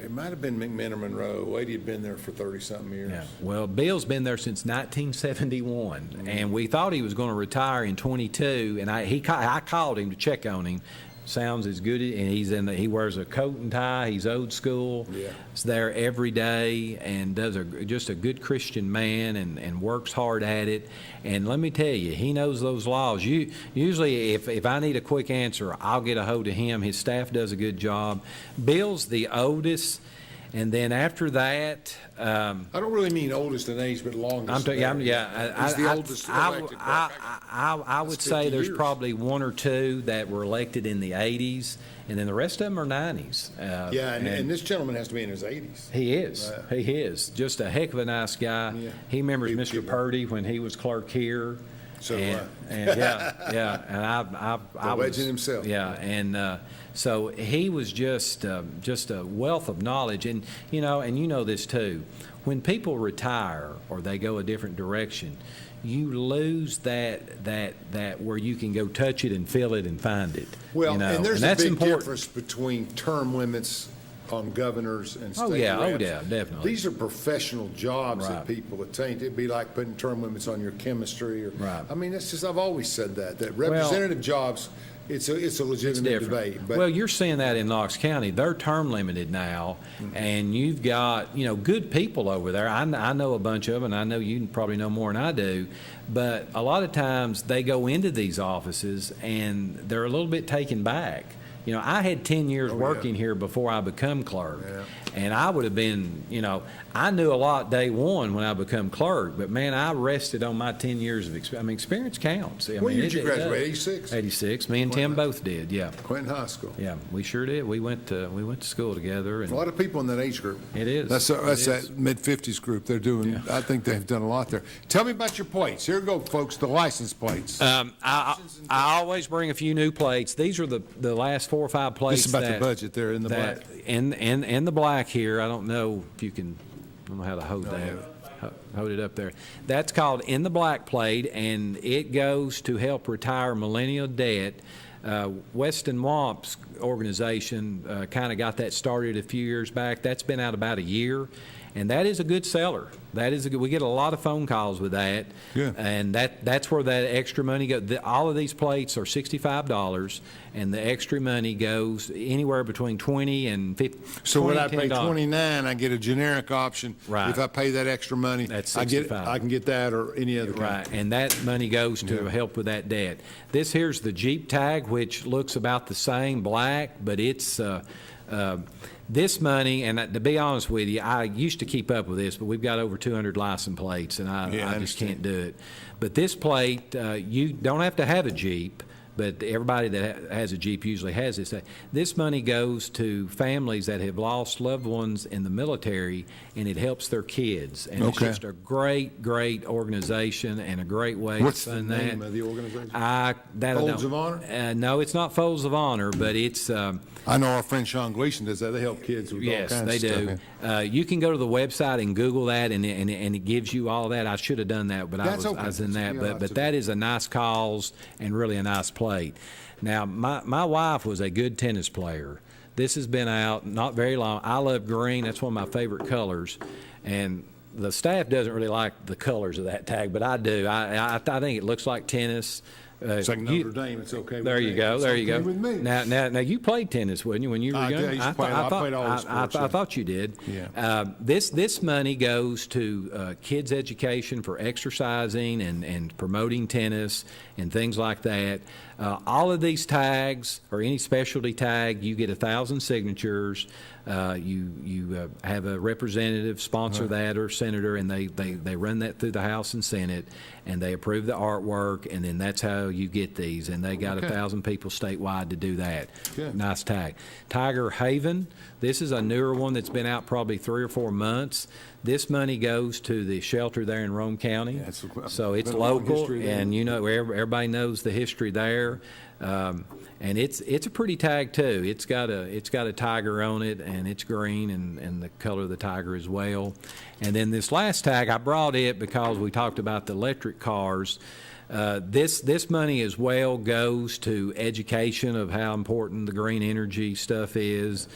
it might have been McMinn or Monroe. Lady had been there for 30-something years. Yeah. Well, Bill's been there since 1971, and we thought he was going to retire in 22, and I called him to check on him. Sounds as good, and he wears a coat and tie. He's old school. Yeah. He's there every day and does just a good Christian man and works hard at it. And let me tell you, he knows those laws. Usually, if I need a quick answer, I'll get a hold of him. His staff does a good job. Bill's the oldest. And then after that, I don't really mean oldest in age, but longest. He's the oldest elected clerk. I would That's say 50 there's years. probably one or two that were elected in the 80s, and then the rest of them are 90s. Yeah, and this gentleman has to be in his 80s. He is. Right. He is. Just a heck of a nice guy. Yeah. He remembers People Mr. keep- Purdy when he was clerk here. So do and, I. and yeah. And I The was legend himself. Yeah, and so he was just a wealth of knowledge, and you know this too. When people retire or they go a different direction, you lose that where you can go touch it and feel it and find it. Well, and there's a that's big important. difference between term limits on governors and state Oh, yeah. Oh, reps. yeah, definitely. These are professional jobs that Right. people attain. It'd be like putting term limits on your chemistry. Right. I mean, that's just, I've always said that representative jobs, it's a legitimate Different. debate. But Well, you're seeing that in Knox County. They're term limited now, and you've got, good people over there. I know a bunch of them, and I know you probably know more than I do, but a lot of times they go into these offices and they're a little bit taken back. I had 10 years working here before I become clerk, and I would have been, I knew a lot day one when I become clerk, but man, I rested on my 10 years of experience. Experience counts. What year did you graduate, 86? 86. Me and Tim both did, yeah. Clinton High School. Yeah, we sure did. We went to school together. And A lot of people in that age group. It is. That's that mid-50s group. They're doing, I think they've done a lot there. Tell me about your plates. Here we go, folks, the license plates. I always bring a few new plates. These are the last 4 or 5 plates. This is about the budget there in the black. In the black here. I don't know if you can. I don't know how to hold that. Hold it up there. That's called In the Black plate, and it goes to help retire millennial debt. Weston Wamp's organization kind of got that started a few years back. That's been out about a year, and that is a good seller. We get a lot of phone calls with that. Good. And that's where that extra money goes. All of these plates are $65, and the extra money goes anywhere between $20 and $50. So when I $20, pay $10. $29, I get a generic option. Right. If I pay that extra money, That's I $65. can get that or any other kind. Right, and that money goes to help with that debt. This here's the Jeep tag, which looks about the same, black, but it's this money, and to be honest with you, I used to keep up with this, but we've got over 200 license plates, and I just understand. can't do it. But this plate, you don't have to have a Jeep, but everybody that has a Jeep usually has this. This money goes to families that have lost loved ones in the military, and it helps their kids. And it's Okay. just a great, great organization and a great way What's to the fund name that. of the organization? Folds of Honor? No, it's not Folds of Honor, but it's. I know our friend Sean Gleason does that. They help kids with all Yes, kinds they of stuff. do. You can go to the website and Google that, and it gives you all that. I should have done that, but That's I okay. was in that. Yeah, that's But that is a nice cause and really a nice plate. Now, my wife was a good tennis player. This has been out not very long. I love green. That's one of my favorite colors. And the staff doesn't really like the colors of that tag, but I do. I think it looks like tennis. It's like Notre Dame. It's okay with There you me. go. It's There you okay go. with me. Now, you played tennis, wouldn't you, when you were I young? did. I played all the sports. I thought you did. Yeah. This money goes to kids' education for exercising and promoting tennis and things like that. All of these tags, or any specialty tag, you get 1,000 signatures. You have a representative sponsor that, or senator, and they run that through the House and Senate, and they approve the artwork, and then that's how you get these. And they got 1,000 people statewide to do that. Good. Nice tag. Tiger Haven. This is a newer one that's been out probably 3 or 4 months. This money goes to the shelter there in Rome County. Yeah, So it's been a long local, history there. and everybody knows the history there. And it's a pretty tag too. It's got a tiger on it, and it's green, and the color of the tiger as well. And then this last tag, I brought it because we talked about the electric cars. This money as well goes to education of how important the green energy stuff is.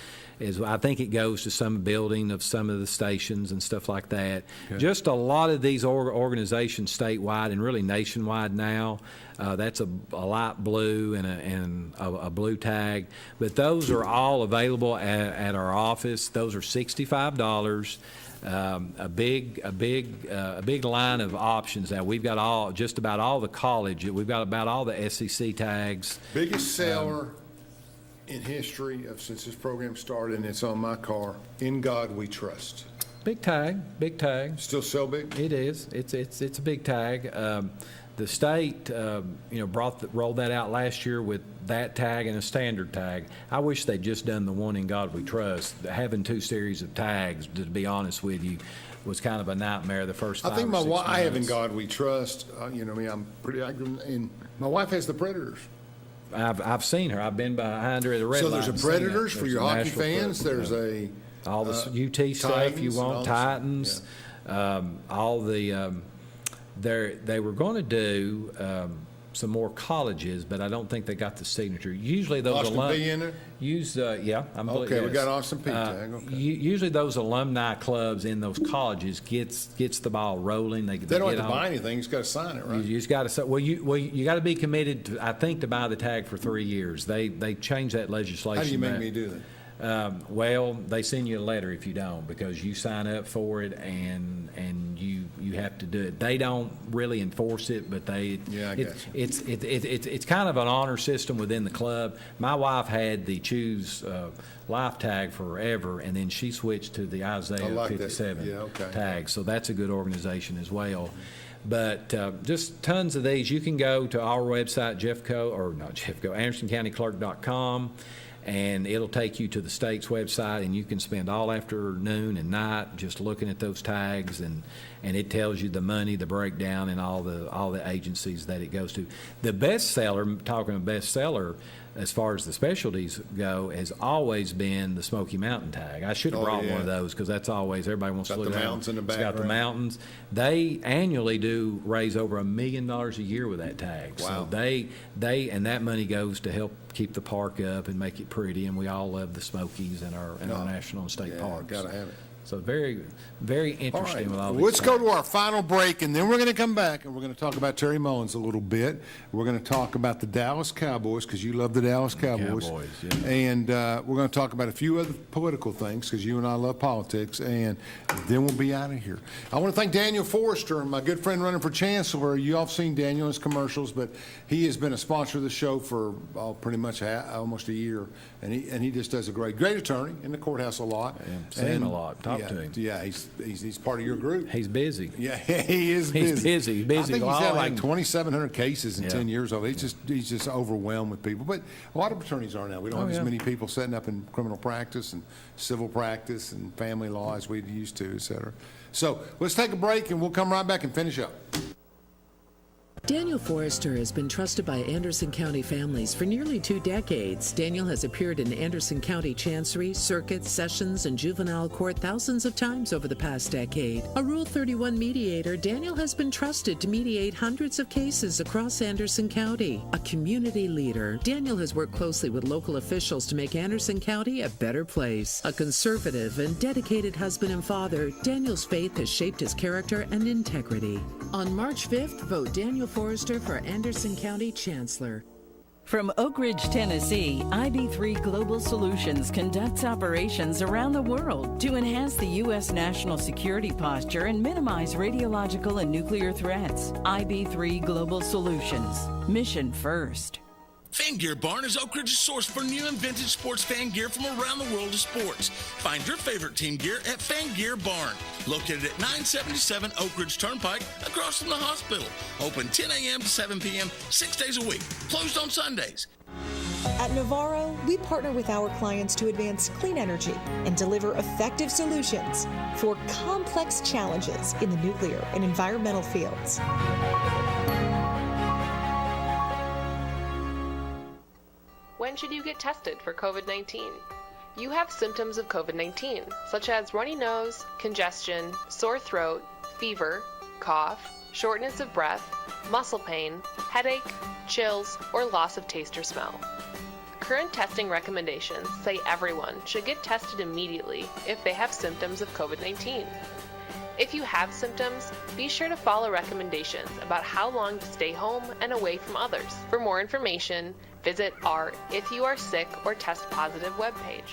I think it goes to some building of some of the stations and stuff like that. Okay. Just a lot of these organizations statewide and really nationwide now. That's a light blue and a blue tag, but those are all available at our office. Those are $65. A big line of options now. We've got just about all the college. We've got about all the SEC tags. Biggest seller in history since this program started, and it's on my car. In God We Trust. Big tag. Still sell big? It is. It's a big tag. The state, rolled that out last year with that tag and a standard tag. I wish they'd just done the one In God We Trust. Having 2 series of tags, to be honest with you, was kind of a nightmare the first 5 I think or 6 months. I have In God We Trust. I'm pretty active, and my wife has the Predators. I've seen her. I've been behind her at the red So line. there's a Predators for your hockey fans. There's all the UT stuff you want, Titans, all the. They were going to do some more colleges, but I don't think they got the signature. Usually those Austin P in there? Okay, we got Austin P tag. Okay. Usually those alumni clubs in those colleges gets the ball rolling. They don't have to buy anything. You just got to sign it, right? You just got to. You got to be committed to, I think, to buy the tag for 3 years. They changed that legislation. How do you make me do that? Well, they send you a letter if you don't, because you sign up for it and you have to do it. They don't really enforce it, but it's kind of an honor system within the club. My wife had the Choose Life tag forever, and then she switched to the Isaiah 57 tag. So that's a good organization as well. But just tons of these. You can go to our website, AndersonCountyClerk.com. And it'll take you to the state's website, and you can spend all afternoon and night just looking at those tags, and it tells you the money, the breakdown, and all the agencies that it goes to. The best seller, talking of best seller, as far as the specialties go, has always been the Smoky Mountain tag. I should have brought one of those, because that's always, everybody wants to look at it. Got the mountains in the back. It's got the mountains. They annually do raise over $1 million a year with that tag. Wow. So and that money goes to help keep the park up and make it pretty, and we all love the Smokies and our national and state parks. Got to have it. So very, very interesting with all these Let's go things. to our final break, and then we're going to come back, and we're going to talk about Terry Mullins a little bit. We're going to talk about the Dallas Cowboys, because you love the Dallas Cowboys. And we're going to talk about a few other political things, because you and I love politics, and then we'll be out of here. I want to thank Daniel Forrester, my good friend running for chancellor. You all have seen Daniel in his commercials, but he has been a sponsor of the show for pretty much almost a year, and he just does a great attorney in the courthouse a lot. See him a lot. Talk to him. Yeah, he's part of your group. He's busy. Yeah, he is busy. He's busy. He's busy. I think he's had like 2,700 cases in 10 years. He's just overwhelmed with people. But a lot of attorneys are now. We don't have as many people setting up in criminal practice and civil practice and family law as we used to, et cetera. So let's take a break, and we'll come right back and finish up. Daniel Forrester has been trusted by Anderson County families for nearly 2 decades. Daniel has appeared in Anderson County Chancery, Circuit, Sessions, and Juvenile Court thousands of times over the past decade. A Rule 31 mediator, Daniel has been trusted to mediate hundreds of cases across Anderson County. A community leader, Daniel has worked closely with local officials to make Anderson County a better place. A conservative and dedicated husband and father, Daniel's faith has shaped his character and integrity. On March 5th, vote Daniel Forrester for Anderson County Chancellor. From Oak Ridge, Tennessee, IB3 Global Solutions conducts operations around the world to enhance the U.S. national security posture and minimize radiological and nuclear threats. IB3 Global Solutions. Mission first. Fan Gear Barn is Oak Ridge's source for new and vintage sports fan gear from around the world of sports. Find your favorite team gear at Fan Gear Barn, located at 977 Oak Ridge Turnpike, across from the hospital. Open 10 a.m. to 7 p.m., 6 days a week. Closed on Sundays. At Navarro, we partner with our clients to advance clean energy and deliver effective solutions for complex challenges in the nuclear and environmental fields. When should you get tested for COVID-19? You have symptoms of COVID-19, such as runny nose, congestion, sore throat, fever, cough, shortness of breath, muscle pain, headache, chills, or loss of taste or smell. Current testing recommendations say everyone should get tested immediately if they have symptoms of COVID-19. If you have symptoms, be sure to follow recommendations about how long to stay home and away from others. For more information, visit our If You Are Sick or Test Positive webpage.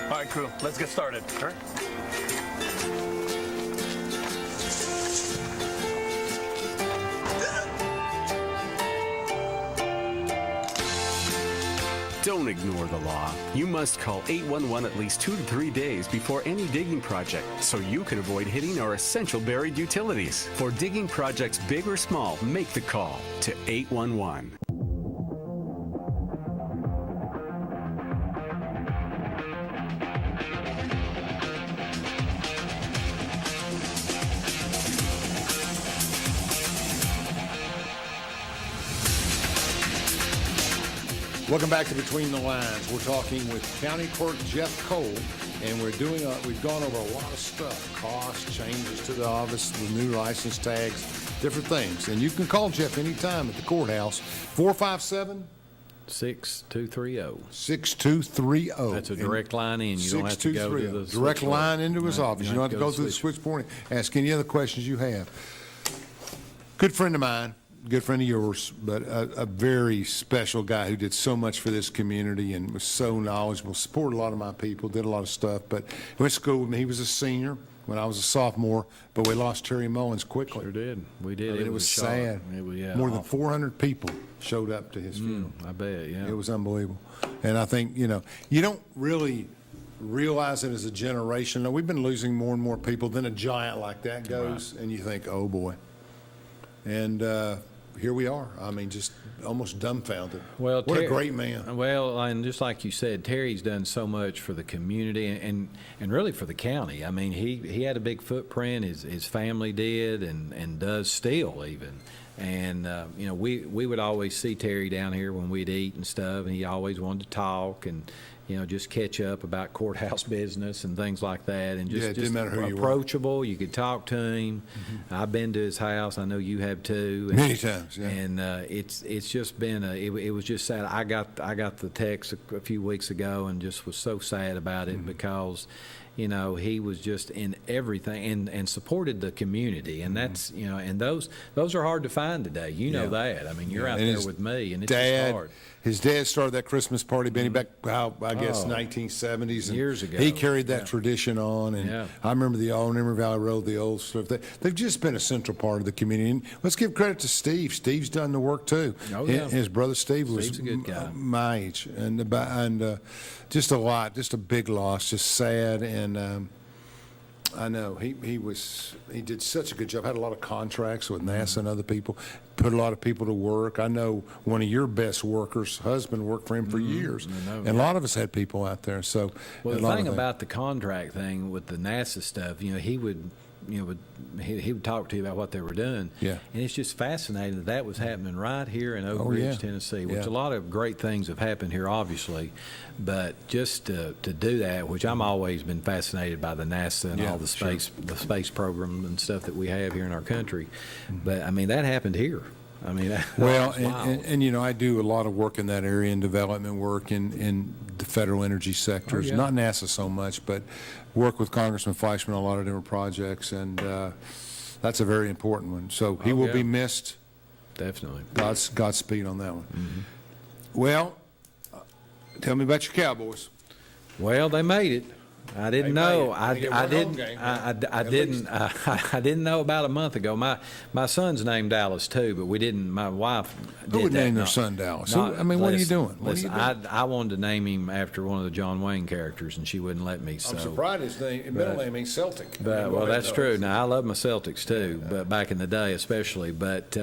All right, crew, let's get started. All right. Don't ignore the law. You must call 811 at least 2 to 3 days before any digging project so you can avoid hitting our essential buried utilities. For digging projects big or small, make the call to 811. Welcome back to Between the Lines. We're talking with County Clerk Jeff Cole, and we've gone over a lot of stuff, costs, changes to the office, the new license tags, different things. And you can call Jeff anytime at the courthouse, 457 6230. 6230. That's a direct line in. You don't have to go to the direct switchboard. line into his office. You don't have to go through the switchboard and ask any other questions you have. Good friend of mine. Good friend of yours, but a very special guy who did so much for this community and was so knowledgeable, supported a lot of my people, did a lot of stuff. But he went to school with me. He was a senior when I was a sophomore, but we lost Terry Mullins quickly. Sure did. We did. It was sad. It was, More than 400 people showed up to his funeral. I bet, yeah. It was unbelievable. And I think, you don't really realize it as a generation. Now, we've been losing more and more people. Then a giant like that goes, and you think, oh, boy. And here we are. I mean, just almost dumbfounded. Well, what a great man. Well, and just like you said, Terry's done so much for the community and really for the county. I mean, he had a big footprint. His family did and does still even. And, we would always see Terry down here when we'd eat and stuff, and he always wanted to talk and, just catch up about courthouse business and things like that. And just, it didn't matter who you were. Approachable. You could talk to him. Mm-hmm. I've been to his house. I know you have too. And, many times, yeah. And it's just been it was just sad. I got the text a few weeks ago and just was so sad about it because he was just in everything and supported the community. And that's, and those are hard to find today. You know that. I mean, you're out there with me, and it's just hard. His dad started that Christmas party, Benny, back, I guess, 1970s. And years ago. He carried that tradition on. And I remember the old Emery Valley Road, the old stuff. They've just been a central part of the community. And let's give credit to Steve. Steve's done the work, too. Oh, yeah. His brother Steve was a good guy. My age. And just a lot, just a big loss, just sad. And I know he did such a good job. Had a lot of contracts with NASA and other people. Put a lot of people to work. I know one of your best workers, husband, worked for him for years. And a lot of us had people out there. So, well, the thing about the contract thing with the NASA stuff, he would. He would talk to you about what they were doing. Yeah. And it's just fascinating that was happening right here in Oak Ridge, Tennessee, which a lot of great things have happened here, obviously. But just to do that, which I'm always been fascinated by the NASA and all the space program and stuff that we have here in our country. But, I mean, that happened here. I mean, Well, that's wild. and you know, I do a lot of work in that area, in development work in the federal energy sectors. Oh, yeah. Not NASA so much, but work with Congressman Fleischman on a lot of different projects, and that's a very important one. So he will be missed. Definitely. Godspeed on that one. Well, tell me about your Cowboys. Well, they made it. I didn't know. I They get one home didn't. game, I at didn't. least. I didn't know about a month ago. My son's named Dallas too, but we didn't. My wife did Who would that. name their Not- son Dallas? not- I mean, what are you listen, doing? What are you listen, doing? I wanted to name him after one of the John Wayne characters, and she wouldn't let me. So. I'm surprised his middle name ain't Celtic. But, well, that's true. Now I love my Celtics too, but back in the day especially. But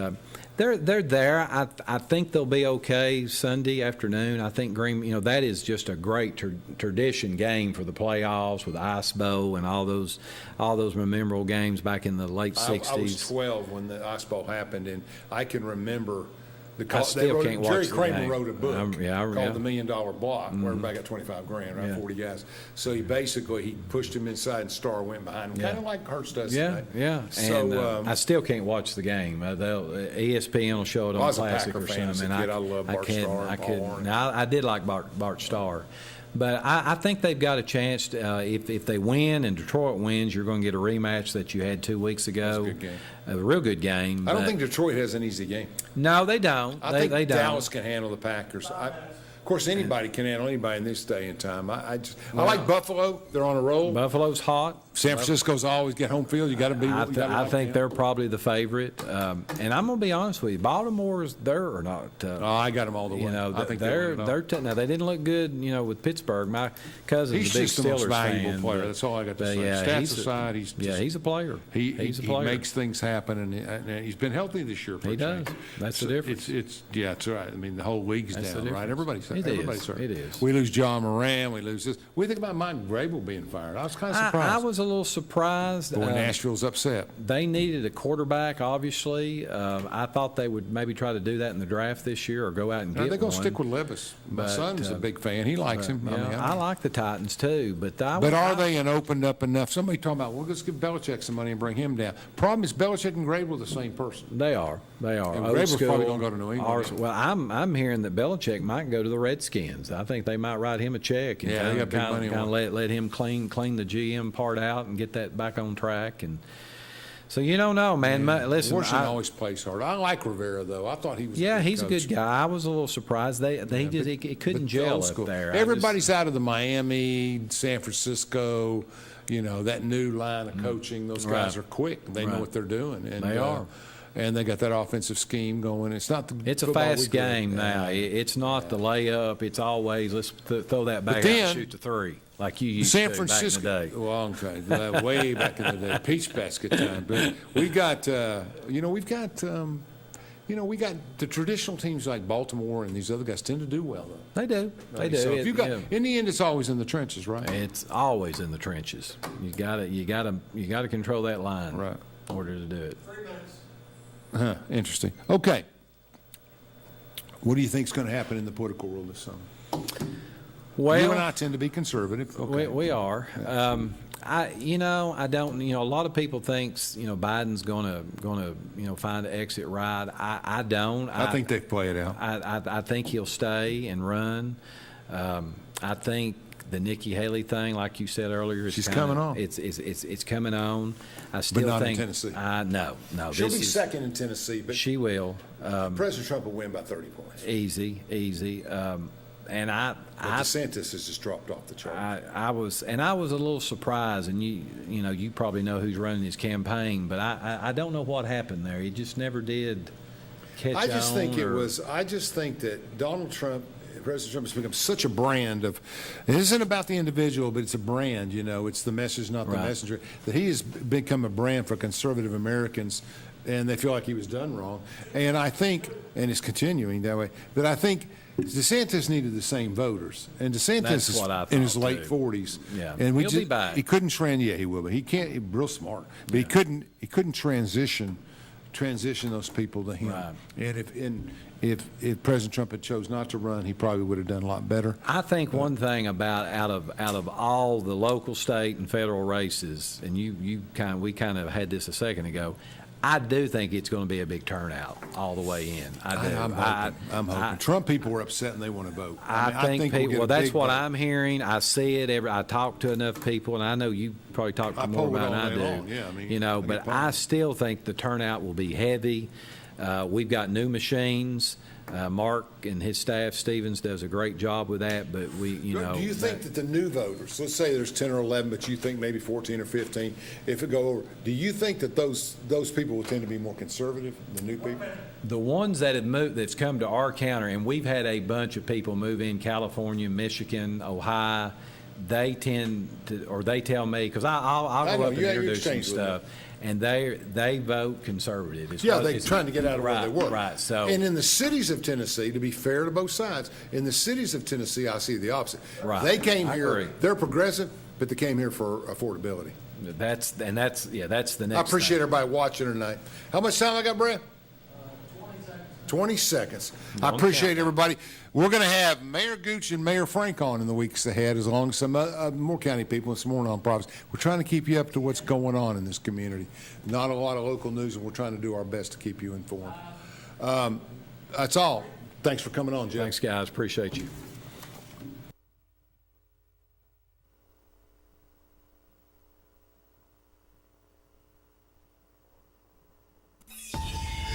they're there. I think they'll be okay Sunday afternoon. I think Green. You know, that is just a great tradition game for the playoffs with Ice Bowl and all those memorable games back in the late '60s. I was 12 when the Ice Bowl happened, and I can remember I still can't watch Jerry the Kramer game. wrote a book I called remember. The $1 Million Block, where everybody got 25 grand, right? Yeah. 40 guys. So he pushed him inside, and Starr went behind him, kind of like Hurts does Yeah, tonight. yeah. So And I still can't watch the game. ESPN will show it I on was a Classic Packer or fan as a something. kid. I loved Bart Starr and Paul Warren. Now, I did like Bart Starr. But I think they've got a chance. If they win and Detroit wins, you're going to get a rematch that you had 2 weeks ago. That's a good game. A real good game. I don't but- think Detroit has an easy game. No, they don't. I they think don't. Dallas can handle the Packers. Of course, anybody can handle anybody in this day and time. I like Buffalo. They're on a roll. Buffalo's hot. San Francisco's always get home field. You got to be. I think they're probably the favorite. And I'm going to be honest with you. Baltimore's there or not. Oh, I got them all the way. You know, I think they're win it all. now they didn't look good. You know, with Pittsburgh. My cousin's He's a big just the most Steelers valuable fan, player. but- That's all I got to but say. yeah, Stats aside, he's just, he's a player. He's a player. He makes things happen, and he's been healthy this year. For He a does. change. That's the difference. It's that's right. I mean, the whole league's That's the down, right? difference. Everybody's hurt. It is. We lose John Moran. We lose this. What do you think about Mike Vrabel being fired? I was kind of surprised. I was a little surprised. Boy, Nashville's upset. They needed a quarterback, obviously. I thought they would maybe try to do that in the draft this year or go out and get one. They're going to stick with Levis. My But, son's a big fan. He likes him. Yeah, I like the Titans too, but are they an opened up enough? Somebody talking about, well, let's give Belichick some money and bring him down. Problem is, Belichick and Grable are the same person. They are. And Old Vrabel's school. probably gonna go to New England. Well, I'm hearing that Belichick might go to the Redskins. I think they might write him a check and Yeah, they got big money kind on of let him clean the GM part out and get that back on track. And so you don't know, man. Listen, Washington always plays hard. I like Rivera, though. I thought he was. yeah, a good he's coach. a good guy. I was a little surprised it couldn't But gel old up school. there. Everybody's out of the Miami, San Francisco. You know, that new line of coaching. Those guys Right. are quick. They know Right. what they're doing. And, They are. And they got that offensive scheme going. It's not the. It's a football we fast grew up game in. now. It's not the layup. It's always let's throw that back out then- and shoot the three like you used San to Francisco, back in the day. long time, way back in the day, peach basket time. But we got, we got the traditional teams like Baltimore and these other guys tend to do well though. They do. They do. So if you got, Yeah. in the end, it's always in the trenches, right? It's always in the trenches. You got to control that line Right. in order to do it. Interesting. Okay. What do you think is going to happen in the political world this summer? Well, You and I tend to be conservative. Okay. we are. I don't. A lot of people thinks Biden's gonna find an exit right. I don't. I think they play it out. I think he'll stay and run. I think the Nikki Haley thing, like you said earlier, She's coming on. It's coming on. I still not in think Tennessee. No. She'll this be is- second in Tennessee, but She will. President Trump will win by 30 points. Easy. And But DeSantis has just dropped off the chart. I was a little surprised, and you probably know who's running his campaign, but I don't know what happened there. He just never did catch on. I just think that Donald Trump, President Trump has become such a brand of, it isn't about the individual, but it's a brand, it's the message, not the Right. messenger, that he has become a brand for conservative Americans, and they feel like he was done wrong. And I think, and it's continuing that way, but I think DeSantis needed the same voters, and DeSantis That's is what I in his thought, late too. 40s. Yeah. And He'll be back. He couldn't he will, but he can't, he's real smart, but he couldn't transition those people to him. Right. And if President Trump had chose not to run, he probably would have done a lot better. I think one thing about out of all the local, state, and federal races, and we kind of had this a second ago. I do think it's going to be a big turnout all the way in. I do. I'm hoping. Trump people are upset and they want to vote. I mean, think we'll people. get a Well, that's big what vote. I'm hearing. I see it. I talk to enough people, and I know you probably talk to I more poll it about than all I day do. long. Yeah, I mean, you know, I get but polled. I still think the turnout will be heavy. We've got new machines. Mark and his staff, Stevens, does a great job with that. But we, Do you think that the new voters, let's say there's 10 or 11, but you think maybe 14 or 15, if it go over, do you think that those people will tend to be more conservative, the new people? the ones that have moved, that's come to our counter, and we've had a bunch of people move in California, Michigan, Ohio. They tend to, or they tell me, because I'll I go know, up and you introduce some exchange with them. stuff, and they vote conservative. It's Yeah, what- they're it's- trying to get out of where they work. Right. So And in the cities of Tennessee, to be fair to both sides, in the cities of Tennessee, I see the opposite. Right. They came I here, agree. they're progressive, but they came here for affordability. that's the next. I appreciate thing. everybody watching tonight. How much time I got, Brad? 20 seconds. I Long appreciate countdown. everybody. We're going to have Mayor Gooch and Mayor Frank on in the weeks ahead, as long as some more county people and some more nonprofits. We're trying to keep you up to what's going on in this community. Not a lot of local news, and we're trying to do our best to keep you informed. That's all. Thanks for coming on, Jeff. Thanks, guys. Appreciate you.